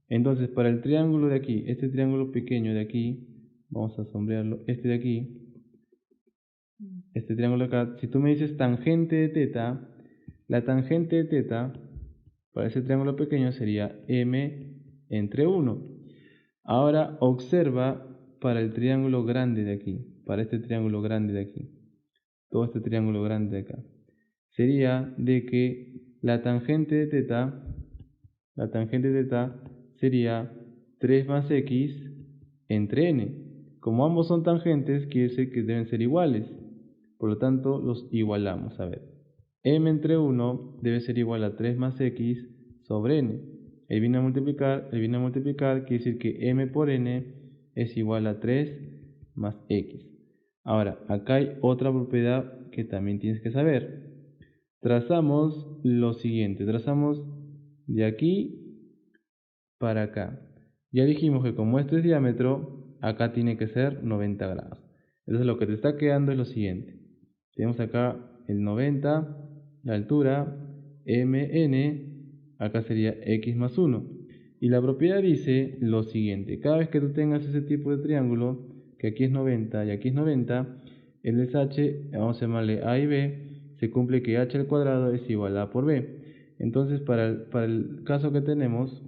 Entonces, para el triángulo de aquí, este triángulo pequeño de aquí, vamos a sombrearlo, este de aquí, este triángulo acá, si tú me dices tangente de teta, la tangente de teta para ese triángulo pequeño sería M entre 1. Ahora observa para el triángulo grande de aquí, para este triángulo grande de aquí, todo este triángulo grande de acá, sería de que la tangente de teta sería 3 más x entre n. Como ambos son tangentes, quiere decir que deben ser iguales. Por lo tanto, los igualamos. A ver, m entre 1 debe ser igual a 3 más x sobre n. Él viene a multiplicar, quiere decir que m por n es igual a 3 más x. Ahora, acá hay otra propiedad que también tienes que saber. Trazamos lo siguiente, trazamos de aquí para acá. Ya dijimos que como este es diámetro, acá tiene que ser 90 grados. Entonces lo que te está quedando es lo siguiente. Tenemos acá el 90, la altura, mn, acá sería x más 1. Y la propiedad dice lo siguiente. Cada vez que tú tengas ese tipo de triángulo, que aquí es 90 y aquí es 90, el h, vamos a llamarle a y b, se cumple que h al cuadrado es igual a a por b. Entonces para el caso que tenemos,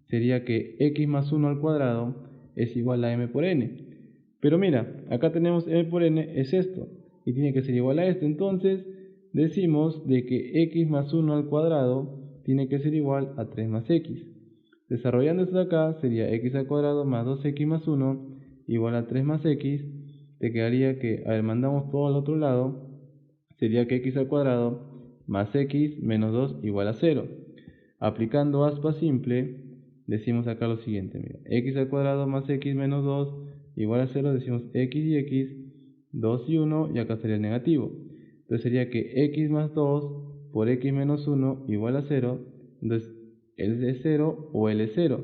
sería que x más 1 al cuadrado es igual a m por n. Pero mira, acá tenemos m por n es esto, y tiene que ser igual a esto. Entonces decimos de que x más 1 al cuadrado tiene que ser igual a 3 más x. Desarrollando esto de acá sería x al cuadrado más 2x más 1 igual a 3 más x. Te quedaría que, a ver, mandamos todo al otro lado, sería que x al cuadrado más x menos 2 igual a 0. Aplicando aspa simple, decimos acá lo siguiente, mira, x al cuadrado más x menos 2 igual a 0, decimos x y x, 2 y 1, y acá sería el negativo. Entonces sería que x más 2 por x menos 1 igual a 0, entonces L es 0 o L es 0.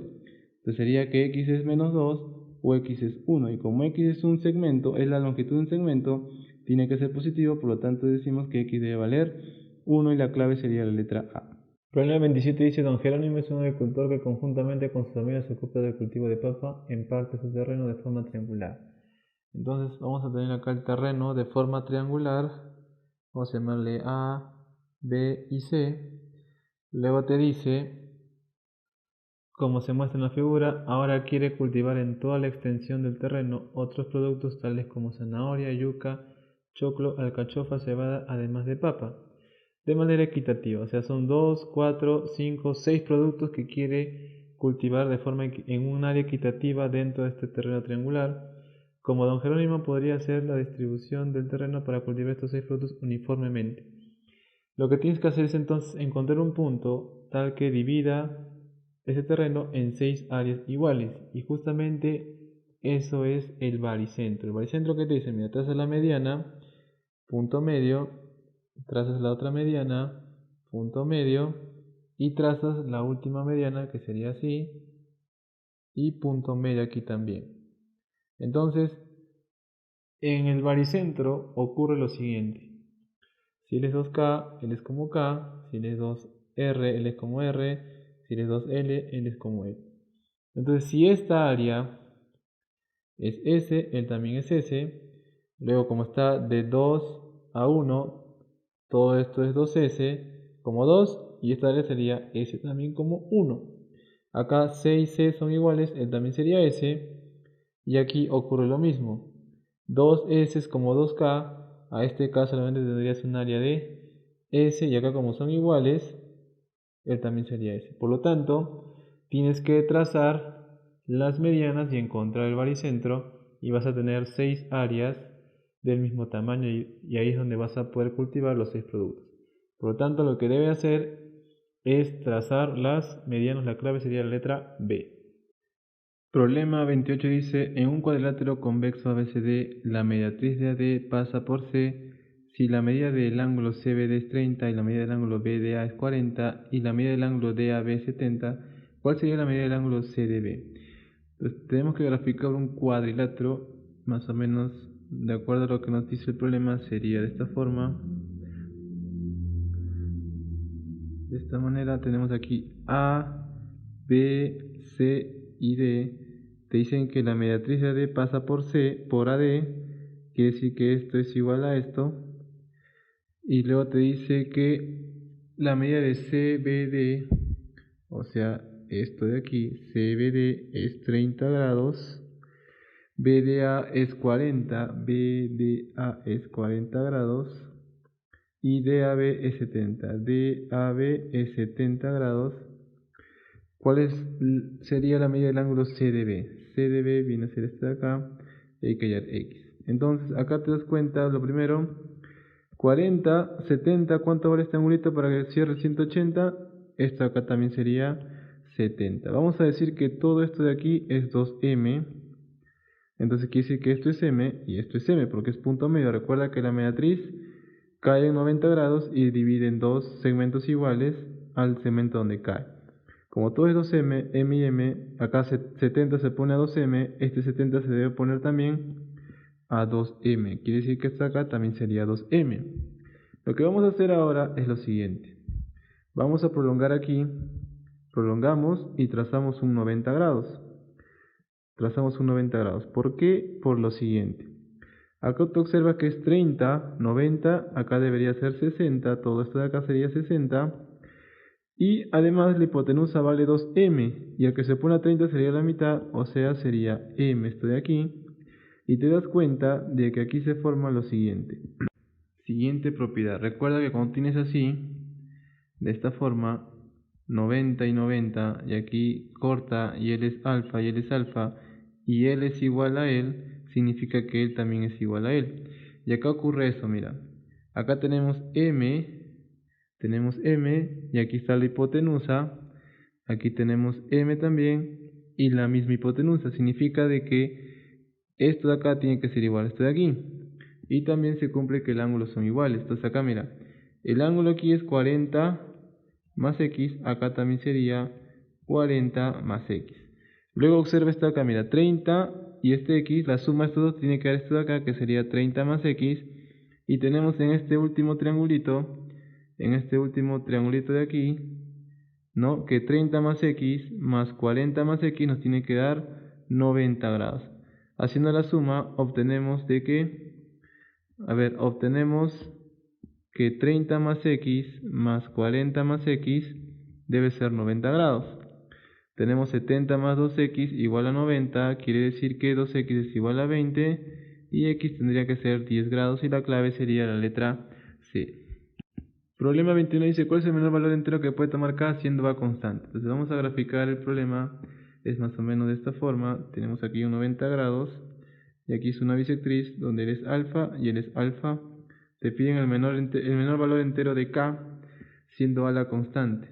Entonces sería que x es menos 2 o x es 1, y como x es un segmento, es la longitud de un segmento, tiene que ser positivo, por lo tanto decimos que x debe valer 1 y la clave sería la letra A. Problema 27 dice: Don Jerónimo es un agricultor que conjuntamente con su familia se ocupa del cultivo de papa en parte de su terreno de forma triangular. Entonces vamos a tener acá el terreno de forma triangular, vamos a llamarle A, B y C. Luego te dice, como se muestra en la figura, ahora quiere cultivar en toda la extensión del terreno otros productos tales como zanahoria, yuca, choclo, alcachofa, cebada, además de papa, de manera equitativa. O sea, son 2, 4, 5, 6 productos que quiere cultivar de forma en un área equitativa dentro de este terreno triangular. Como don Jerónimo podría hacer la distribución del terreno para cultivar estos 6 productos uniformemente. Lo que tienes que hacer es entonces encontrar un punto tal que divida ese terreno en 6 áreas iguales, y justamente eso es el baricentro. El baricentro, que te dice, mira, trazas la mediana, punto medio, trazas la otra mediana, punto medio, y trazas la última mediana, que sería así, y punto medio aquí también. Entonces, en el baricentro ocurre lo siguiente. Si él es 2K, él es como K. Si él es 2R, él es como R. Si él es 2L, él es como L. Entonces, si esta área es S, él también es S. Luego, como está de 2 a 1, todo esto es 2S como 2. Y esta área sería S también como 1. Acá C y C son iguales, él también sería S. Y aquí ocurre lo mismo. 2S como 2K. A este caso solamente tendrías un área de S, y acá como son iguales, él también sería S. Por lo tanto, tienes que trazar las medianas y encontrar el baricentro, y vas a tener 6 áreas del mismo tamaño, y ahí es donde vas a poder cultivar los 6 productos. Por lo tanto, lo que debe hacer es trazar las medianas. La clave sería la letra B. Problema 28 dice, en un cuadrilátero convexo ABCD, la mediatriz de AD pasa por C si la medida del ángulo CBD es 30 y la medida del ángulo BDA es 40 y la medida del ángulo DAB es 70, ¿cuál sería la medida del ángulo CDB? Entonces tenemos que graficar un cuadrilátero, más o menos de acuerdo a lo que nos dice el problema, sería de esta forma. De esta manera tenemos aquí A, B, C y D. Te dicen que la mediatriz de AD pasa por C, por AD, quiere decir que esto es igual a esto. Y luego te dice que la medida de CBD, o sea, esto de aquí, CBD es 30 grados, BDA es 40, BDA es 40 grados, y DAB es 70, DAB es 70 grados. ¿Cuál sería la medida del ángulo CDB? CDB viene a ser este de acá, y hay que hallar X. Entonces, acá te das cuenta, lo primero, 40, 70, ¿cuánto vale este angulito para que cierre 180? Esto acá también sería 70. Vamos a decir que todo esto de aquí es 2m. Entonces quiere decir que esto es m y esto es m porque es punto medio. Recuerda que la mediatriz cae en 90 grados y divide en dos segmentos iguales al segmento donde cae. Como todo es 2m, m y m, acá 70 se pone a 2m, este 70 se debe poner también a 2m. Quiere decir que esta acá también sería 2m. Lo que vamos a hacer ahora es lo siguiente. Vamos a prolongar aquí, prolongamos y trazamos un 90 grados. Trazamos un 90 grados. ¿Por qué? Por lo siguiente. Acá tú observas que es 30, 90, acá debería ser 60, todo esto de acá sería 60. Y además la hipotenusa vale 2m, y el que se pone a 30 sería la mitad, o sea sería m esto de aquí. Y te das cuenta de que aquí se forma lo siguiente. Siguiente propiedad. Recuerda que cuando tienes así, de esta forma, 90 y 90, y aquí corta, y él es alfa, y él es alfa, y él es igual a él, significa que él también es igual a él. Y acá ocurre eso, mira. Acá tenemos m, y aquí está la hipotenusa, aquí tenemos m también, y la misma hipotenusa, significa de que esto de acá tiene que ser igual a esto de aquí. Y también se cumple que el ángulo son iguales. Entonces acá mira, el ángulo aquí es 40 más x, acá también sería 40 más x. Luego observa esto de acá, mira, 30 y este x, la suma de estos dos tiene que dar esto de acá, que sería 30 más x. Y tenemos en este último triangulito de aquí, ¿no? Que 30 más x más 40 más x nos tiene que dar 90 grados. Haciendo la suma, obtenemos que 30 más x más 40 más x debe ser 90 grados. Tenemos 70 más 2x igual a 90, quiere decir que 2x es igual a 20 y x tendría que ser 10 grados y la clave sería la letra C. Problema 21 dice, ¿cuál es el menor valor entero que puede tomar K siendo A constante? Entonces vamos a graficar el problema, es más o menos de esta forma. Tenemos aquí un 90 grados y aquí es una bisectriz donde él es alfa y él es alfa. Te piden el menor valor entero de K siendo A la constante.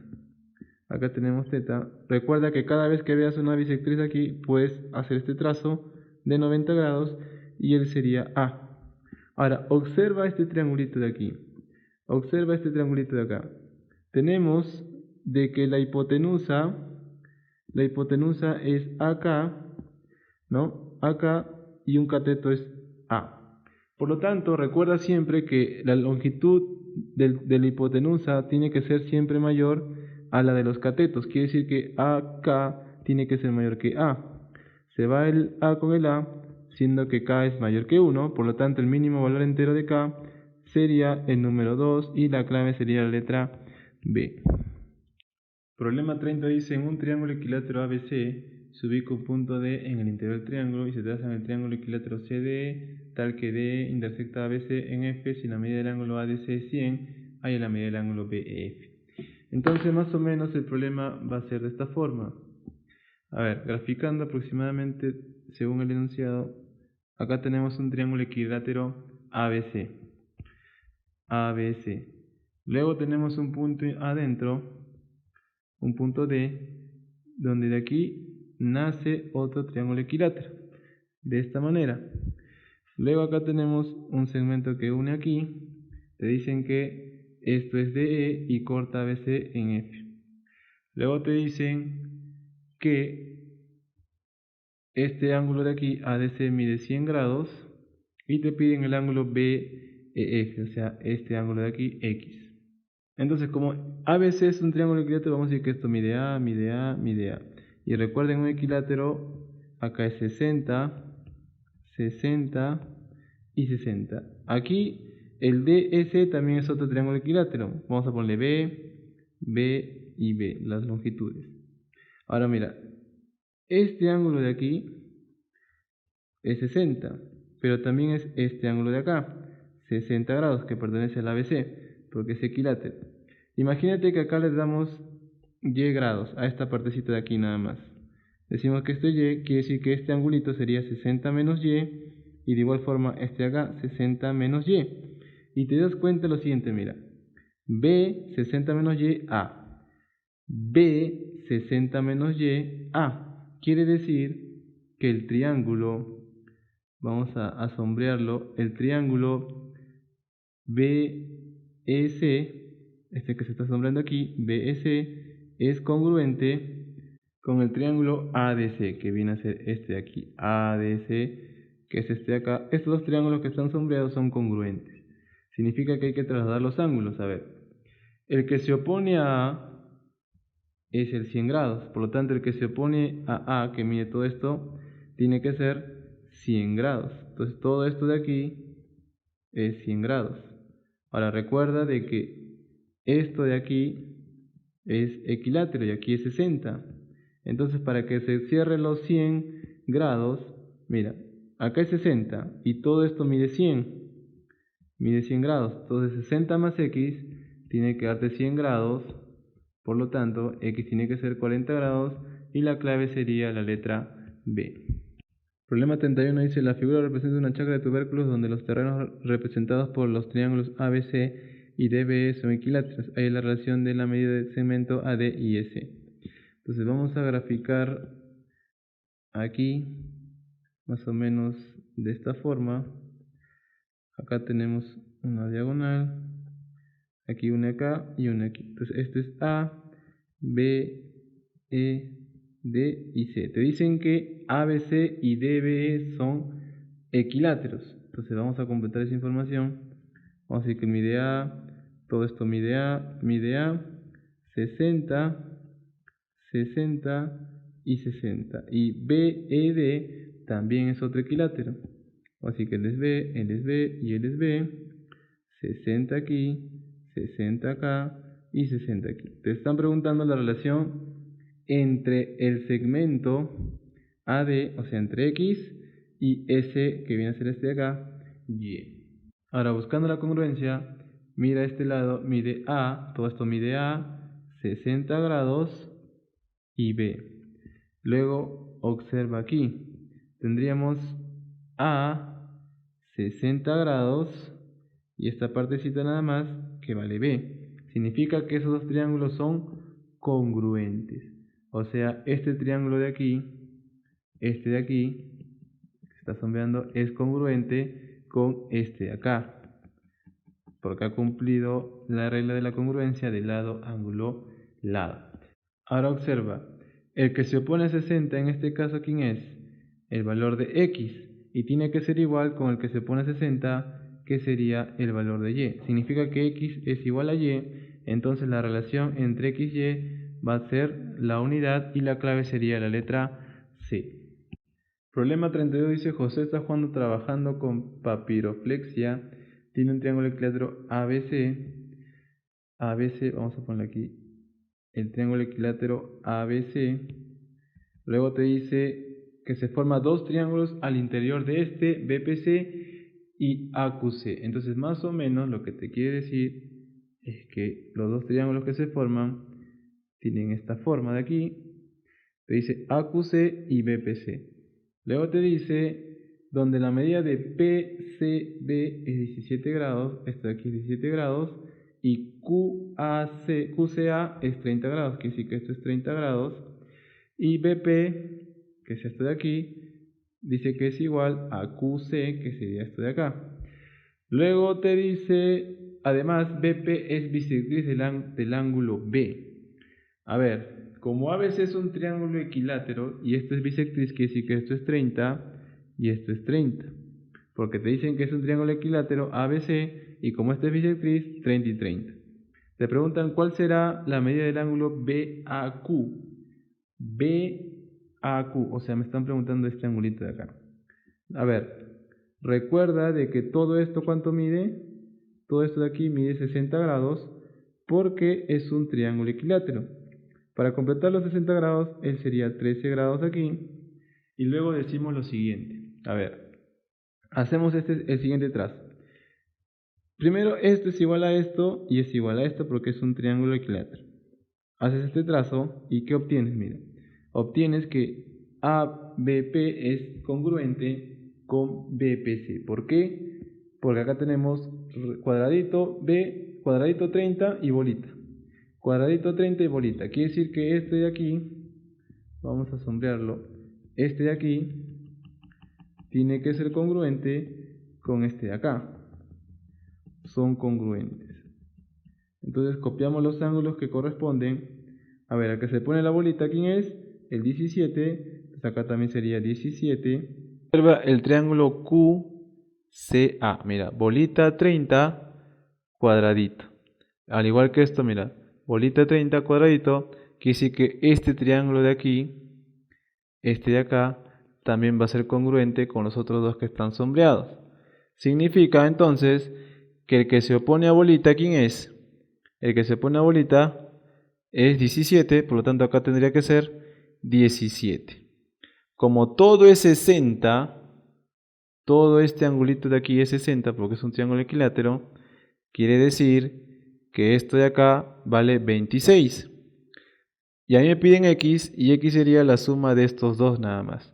Acá tenemos θ. Recuerda que cada vez que veas una bisectriz aquí puedes hacer este trazo de 90 grados y él sería A. Ahora observa este triangulito de aquí. Observa este triangulito de acá. Tenemos de que la hipotenusa es AK, ¿no? AK y un cateto es A. Por lo tanto, recuerda siempre que la longitud de la hipotenusa tiene que ser siempre mayor a la de los catetos. Quiere decir que AK tiene que ser mayor que A. Se va el A con el A, siendo que K es mayor que 1. Por lo tanto, el mínimo valor entero de K sería el número 2 y la clave sería la letra B. Problema 30 dice, en un triángulo equilátero ABC se ubica un punto D en el interior del triángulo y se traza en el triángulo equilátero CDE tal que D intersecta ABC en F si la medida del ángulo ADC es 100, hay la medida del ángulo BEF. Entonces más o menos el problema va a ser de esta forma. A ver, graficando aproximadamente según el enunciado, acá tenemos un triángulo equilátero ABC. Luego tenemos un punto adentro, un punto D, donde de aquí nace otro triángulo equilátero, de esta manera. Luego acá tenemos un segmento que une aquí, te dicen que esto es DE y corta ABC en F. Luego te dicen que este ángulo de aquí, ADC, mide 100 grados y te piden el ángulo BEF, o sea, este ángulo de aquí, X. Entonces, como ABC es un triángulo equilátero, vamos a decir que esto mide A, mide A, mide A. Y recuerden, un equilátero, acá es 60, 60 y 60. Aquí el DS también es otro triángulo equilátero. Vamos a ponerle B y B, las longitudes. Ahora mira, este ángulo de aquí es 60, pero también es este ángulo de acá, 60 grados, que pertenece al ABC, porque es equilátero. Imagínate que acá le damos Y grados a esta partecita de aquí nada más. Decimos que esto Y quiere decir que este angulito sería 60 menos Y, y de igual forma este de acá, 60 menos Y. y te das cuenta de lo siguiente, mira. B, 60 menos Y, A. B, 60 menos Y, A. Quiere decir que el triángulo, vamos a sombrearlo, el triángulo BEC, este que se está sombreando aquí, BEC, es congruente con el triángulo ADC, que viene a ser este de aquí, ADC, que es este de acá. Estos dos triángulos que están sombreados son congruentes. Significa que hay que trasladar los ángulos. A ver, el que se opone a A es el 100 grados. Por lo tanto, el que se opone a A, que mide todo esto, tiene que ser 100 grados. Entonces, todo esto de aquí es 100 grados. Ahora, recuerda de que esto de aquí es equilátero y aquí es 60. Entonces, para que se cierren los 100 grados, mira, acá es 60 y todo esto mide 100. Mide 100 grados. Entonces, 60 más X tiene que darte 100 grados. Por lo tanto, X tiene que ser 40 grados y la clave sería la letra B. Problema 31 dice, la figura representa una chacra de tubérculos donde los terrenos representados por los triángulos ABC y DBE son equiláteros. Ahí la relación de la medida del segmento AD y S. Entonces vamos a graficar aquí más o menos de esta forma. Acá tenemos una diagonal, aquí una acá y una aquí. Entonces este es A, B, E, D y C. Te dicen que ABC y DBE son equiláteros. Entonces vamos a completar esa información. Vamos a decir que mide A, todo esto mide A, 60, 60 y 60. Y BED también es otro equilátero. Así que él es B y él es B. 60 aquí, 60 acá y 60 aquí. Te están preguntando la relación entre el segmento AD, o sea, entre X y S, que viene a ser este de acá, Y. Ahora, buscando la congruencia, mira este lado, mide A, todo esto mide A, 60 grados y B. Luego, observa aquí, tendríamos A, 60 grados, y esta partecita nada más que vale B. Significa que esos dos triángulos son congruentes. O sea, este triángulo de aquí, este de aquí, que está sombreando, es congruente con este de acá. Porque ha cumplido la regla de la congruencia de lado, ángulo, lado. Ahora observa, el que se opone a 60 en este caso, ¿quién es? El valor de X. Y tiene que ser igual con el que se opone a 60, que sería el valor de Y. Significa que X es igual a Y, entonces la relación entre X y Y va a ser la unidad y la clave sería la letra C. Problema 32 dice, José está trabajando con papiroflexia, tiene un triángulo equilátero ABC, vamos a ponerle aquí, el triángulo equilátero ABC, luego te dice que se forman dos triángulos al interior de este, BPC y AQC. Entonces, más o menos lo que te quiere decir es que los dos triángulos que se forman tienen esta forma de aquí. Te dice AQC y BPC. Luego te dice donde la medida de PCB es 17 grados, esto de aquí es 17 grados, y QCA es 30 grados, quiere decir que esto es 30 grados, y BP, que es esto de aquí, dice que es igual a QC, que sería esto de acá. Luego te dice, además, BP es bisectriz del ángulo B. A ver, como ABC es un triángulo equilátero y esto es bisectriz, quiere decir que esto es 30 y esto es 30. Porque te dicen que es un triángulo equilátero ABC y como esto es bisectriz, 30 y 30. Te preguntan cuál será la medida del ángulo BAQ. BAQ, o sea, me están preguntando este angulito de acá. A ver, recuerda de que todo esto, ¿cuánto mide? Todo esto de aquí mide 60 grados porque es un triángulo equilátero. Para completar los 60 grados, él sería 13 grados aquí. Y luego decimos lo siguiente. A ver, hacemos el siguiente trazo. Primero, esto es igual a esto y es igual a esto porque es un triángulo equilátero. Haces este trazo y ¿qué obtienes? Mira, obtienes que ABP es congruente con BPC. ¿Por qué? Porque acá tenemos cuadradito, B, cuadradito 30 y bolita. Cuadradito 30 y bolita. Quiere decir que este de aquí, vamos a sombrearlo, este de aquí tiene que ser congruente con este de acá. Son congruentes. Entonces copiamos los ángulos que corresponden. A ver, a que se pone la bolita, ¿quién es? El 17. Entonces acá también sería 17. Observa el triángulo QCA. Mira, bolita 30, cuadradito. Al igual que esto, mira, bolita 30, cuadradito. Quiere decir que este triángulo de aquí, este de acá, también va a ser congruente con los otros dos que están sombreados. Significa entonces que el que se opone a bolita, ¿quién es? El que se opone a bolita es 17, por lo tanto acá tendría que ser 17. Como todo es 60, todo este angulito de aquí es 60 porque es un triángulo equilátero, quiere decir que esto de acá vale 26. Y a mí me piden x y x sería la suma de estos dos nada más.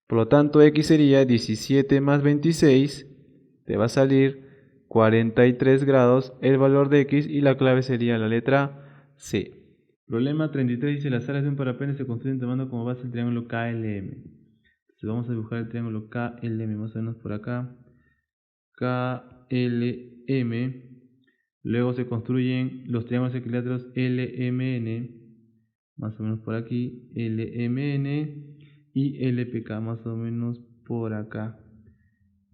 Por lo tanto x sería 17 más 26, te va a salir 43 grados el valor de x y la clave sería la letra C. Problema 33 dice: las alas de un parapente se construyen tomando como base el triángulo KLM. Entonces vamos a dibujar el triángulo KLM más o menos por acá. KLM. Luego se construyen los triángulos equiláteros LMN, más o menos por aquí, LMN y LPK, más o menos por acá.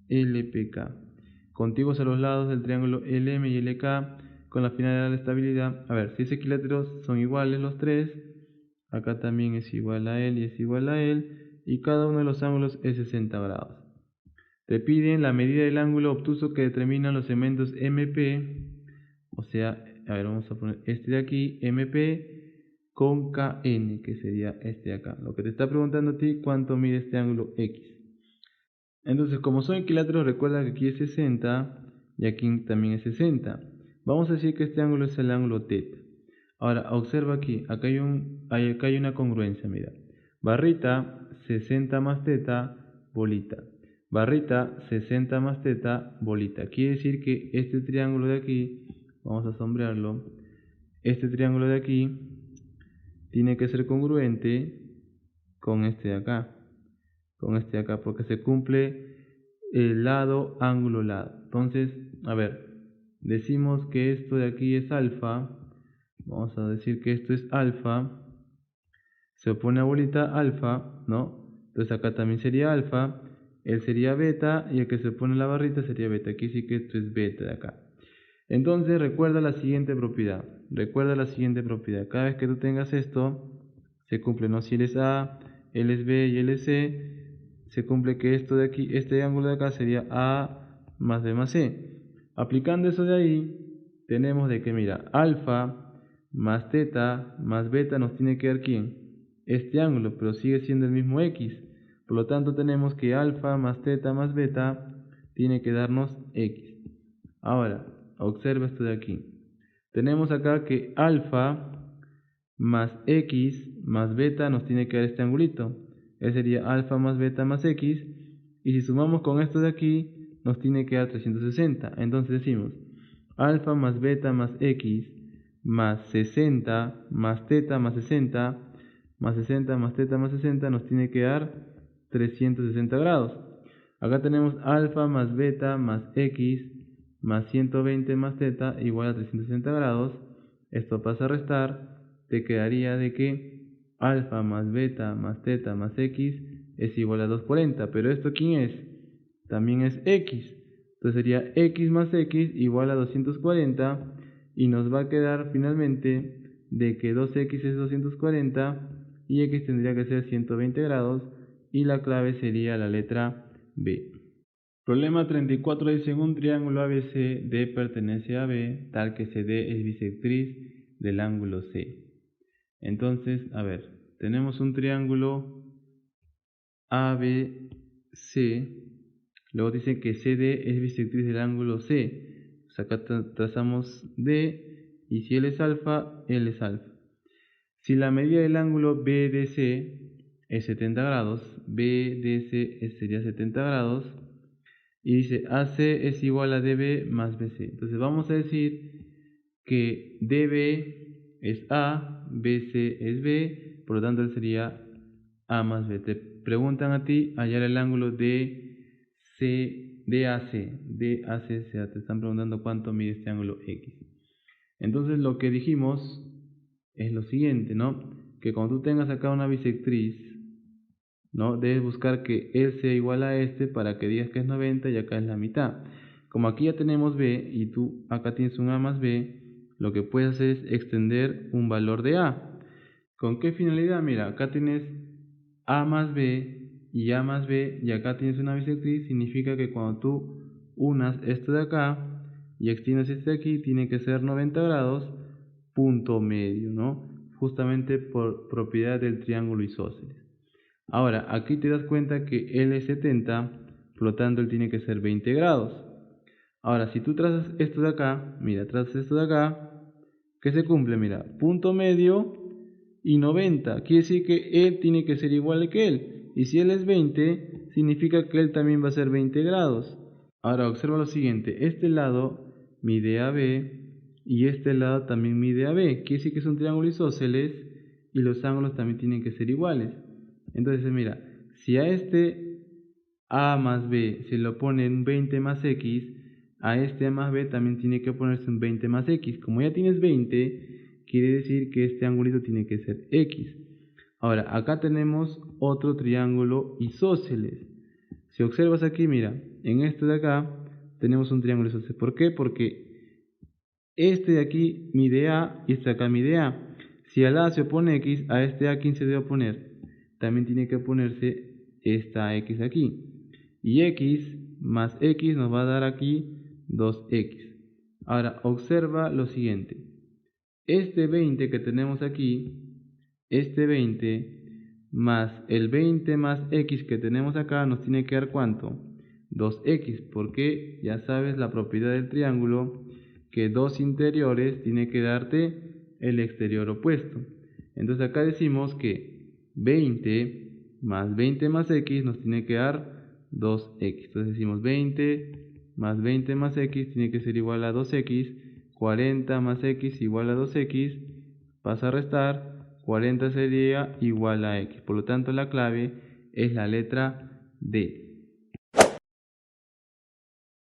LPK. Contiguos a los lados del triángulo LM y LK con la finalidad de la estabilidad. A ver, si es equilátero son iguales los tres. Acá también es igual a él y es igual a él. Y cada uno de los ángulos es 60 grados. Te piden la medida del ángulo obtuso que determinan los segmentos MP. O sea, a ver, vamos a poner este de aquí, MP con KN, que sería este de acá. Lo que te está preguntando a ti, ¿cuánto mide este ángulo X? Entonces, como son equiláteros, recuerda que aquí es 60 y aquí también es 60. Vamos a decir que este ángulo es el ángulo θ. Ahora, observa aquí, acá hay una congruencia, mira. Barrita, 60 más θ, bolita. Barrita, 60 más θ, bolita. Quiere decir que este triángulo de aquí, vamos a sombrearlo, este triángulo de aquí tiene que ser congruente con este de acá. Con este de acá, porque se cumple el lado, ángulo, lado. Entonces, a ver, decimos que esto de aquí es alfa. Vamos a decir que esto es alfa. Se opone a bolita alfa, ¿no? Entonces acá también sería alfa. Él sería beta y el que se opone a la barrita sería beta. Aquí sí que esto es beta de acá. Entonces recuerda la siguiente propiedad. Recuerda la siguiente propiedad. Cada vez que tú tengas esto, se cumple, ¿no? Si él es A, él es B y él es C, se cumple que esto de aquí, este ángulo de acá sería A más B más C. Aplicando eso de ahí, tenemos de que, mira, alfa más teta más beta nos tiene que dar ¿quién? Este ángulo, pero sigue siendo el mismo X. Por lo tanto, tenemos que alfa más teta más beta tiene que darnos X. Ahora, observa esto de aquí. Tenemos acá que alfa más X más beta nos tiene que dar este angulito. Ese sería alfa más beta más X. Y si sumamos con esto de aquí, nos tiene que dar 360. Entonces decimos alfa más beta más X más 60 más teta más 60 más 60 más teta más 60 nos tiene que dar 360 grados. Acá tenemos alfa más beta más X más 120 más teta igual a 360 grados. Esto pasa a restar. Te quedaría de que alfa más beta más teta más X es igual a 240. Pero ¿esto quién es? También es X. Entonces sería X más X igual a 240. Y nos va a quedar finalmente de que 2X es 240 y X tendría que ser 120 grados. Y la clave sería la letra B. Problema 34 dice: en un triángulo ABC, D pertenece a B, tal que CD es bisectriz del ángulo C. Entonces, a ver, tenemos un triángulo ABC, luego dice que CD es bisectriz del ángulo C. Pues acá trazamos D, y si él es alfa, él es alfa. Si la medida del ángulo BDC es 70 grados, BDC sería 70 grados, y dice AC es igual a DB más BC. Entonces vamos a decir que DB es A, BC es B, por lo tanto sería A más B. Te preguntan a ti hallar el ángulo DAC, o sea, te están preguntando cuánto mide este ángulo X. Entonces lo que dijimos es lo siguiente, ¿no? Que cuando tú tengas acá una bisectriz, ¿no? Debes buscar que él sea igual a este para que digas que es 90 y acá es la mitad. Como aquí ya tenemos B y tú acá tienes un A más B, lo que puedes hacer es extender un valor de A. ¿Con qué finalidad? Mira, acá tienes A más B y A más B y acá tienes una bisectriz, significa que cuando tú unas esto de acá y extiendas este de aquí, tiene que ser 90 grados, punto medio, ¿no? Justamente por propiedad del triángulo isósceles. Ahora, aquí te das cuenta que L es 70, por lo tanto él tiene que ser 20 grados. Ahora, si tú trazas esto de acá, mira, trazas esto de acá, ¿qué se cumple? Mira, punto medio y 90. Quiere decir que él tiene que ser igual que él. Y si él es 20, significa que él también va a ser 20 grados. Ahora, observa lo siguiente. Este lado mide AB y este lado también mide AB. Quiere decir que es un triángulo isósceles y los ángulos también tienen que ser iguales. Entonces, mira, si a este A más B se le pone un 20 más X, a este A más B también tiene que ponerse un 20 más X. Como ya tienes 20, quiere decir que este angulito tiene que ser X. Ahora, acá tenemos otro triángulo isósceles. Si observas aquí, mira, en este de acá tenemos un triángulo isósceles. ¿Por qué? Porque este de aquí mide A y este de acá mide A. Si al A se opone X, a este A, ¿quién se debe oponer? También tiene que ponerse esta X aquí. Y X más X nos va a dar aquí 2X. Ahora, observa lo siguiente. Este 20 que tenemos aquí, este 20 más el 20 más X que tenemos acá nos tiene que dar ¿cuánto? 2X, porque ya sabes la propiedad del triángulo, que dos interiores tiene que darte el exterior opuesto. Entonces acá decimos que 20 más X nos tiene que dar 2X. Entonces decimos 20 más X tiene que ser igual a 2X. 40 más X igual a 2X. Pasa a restar. 40 sería igual a X. Por lo tanto, la clave es la letra D.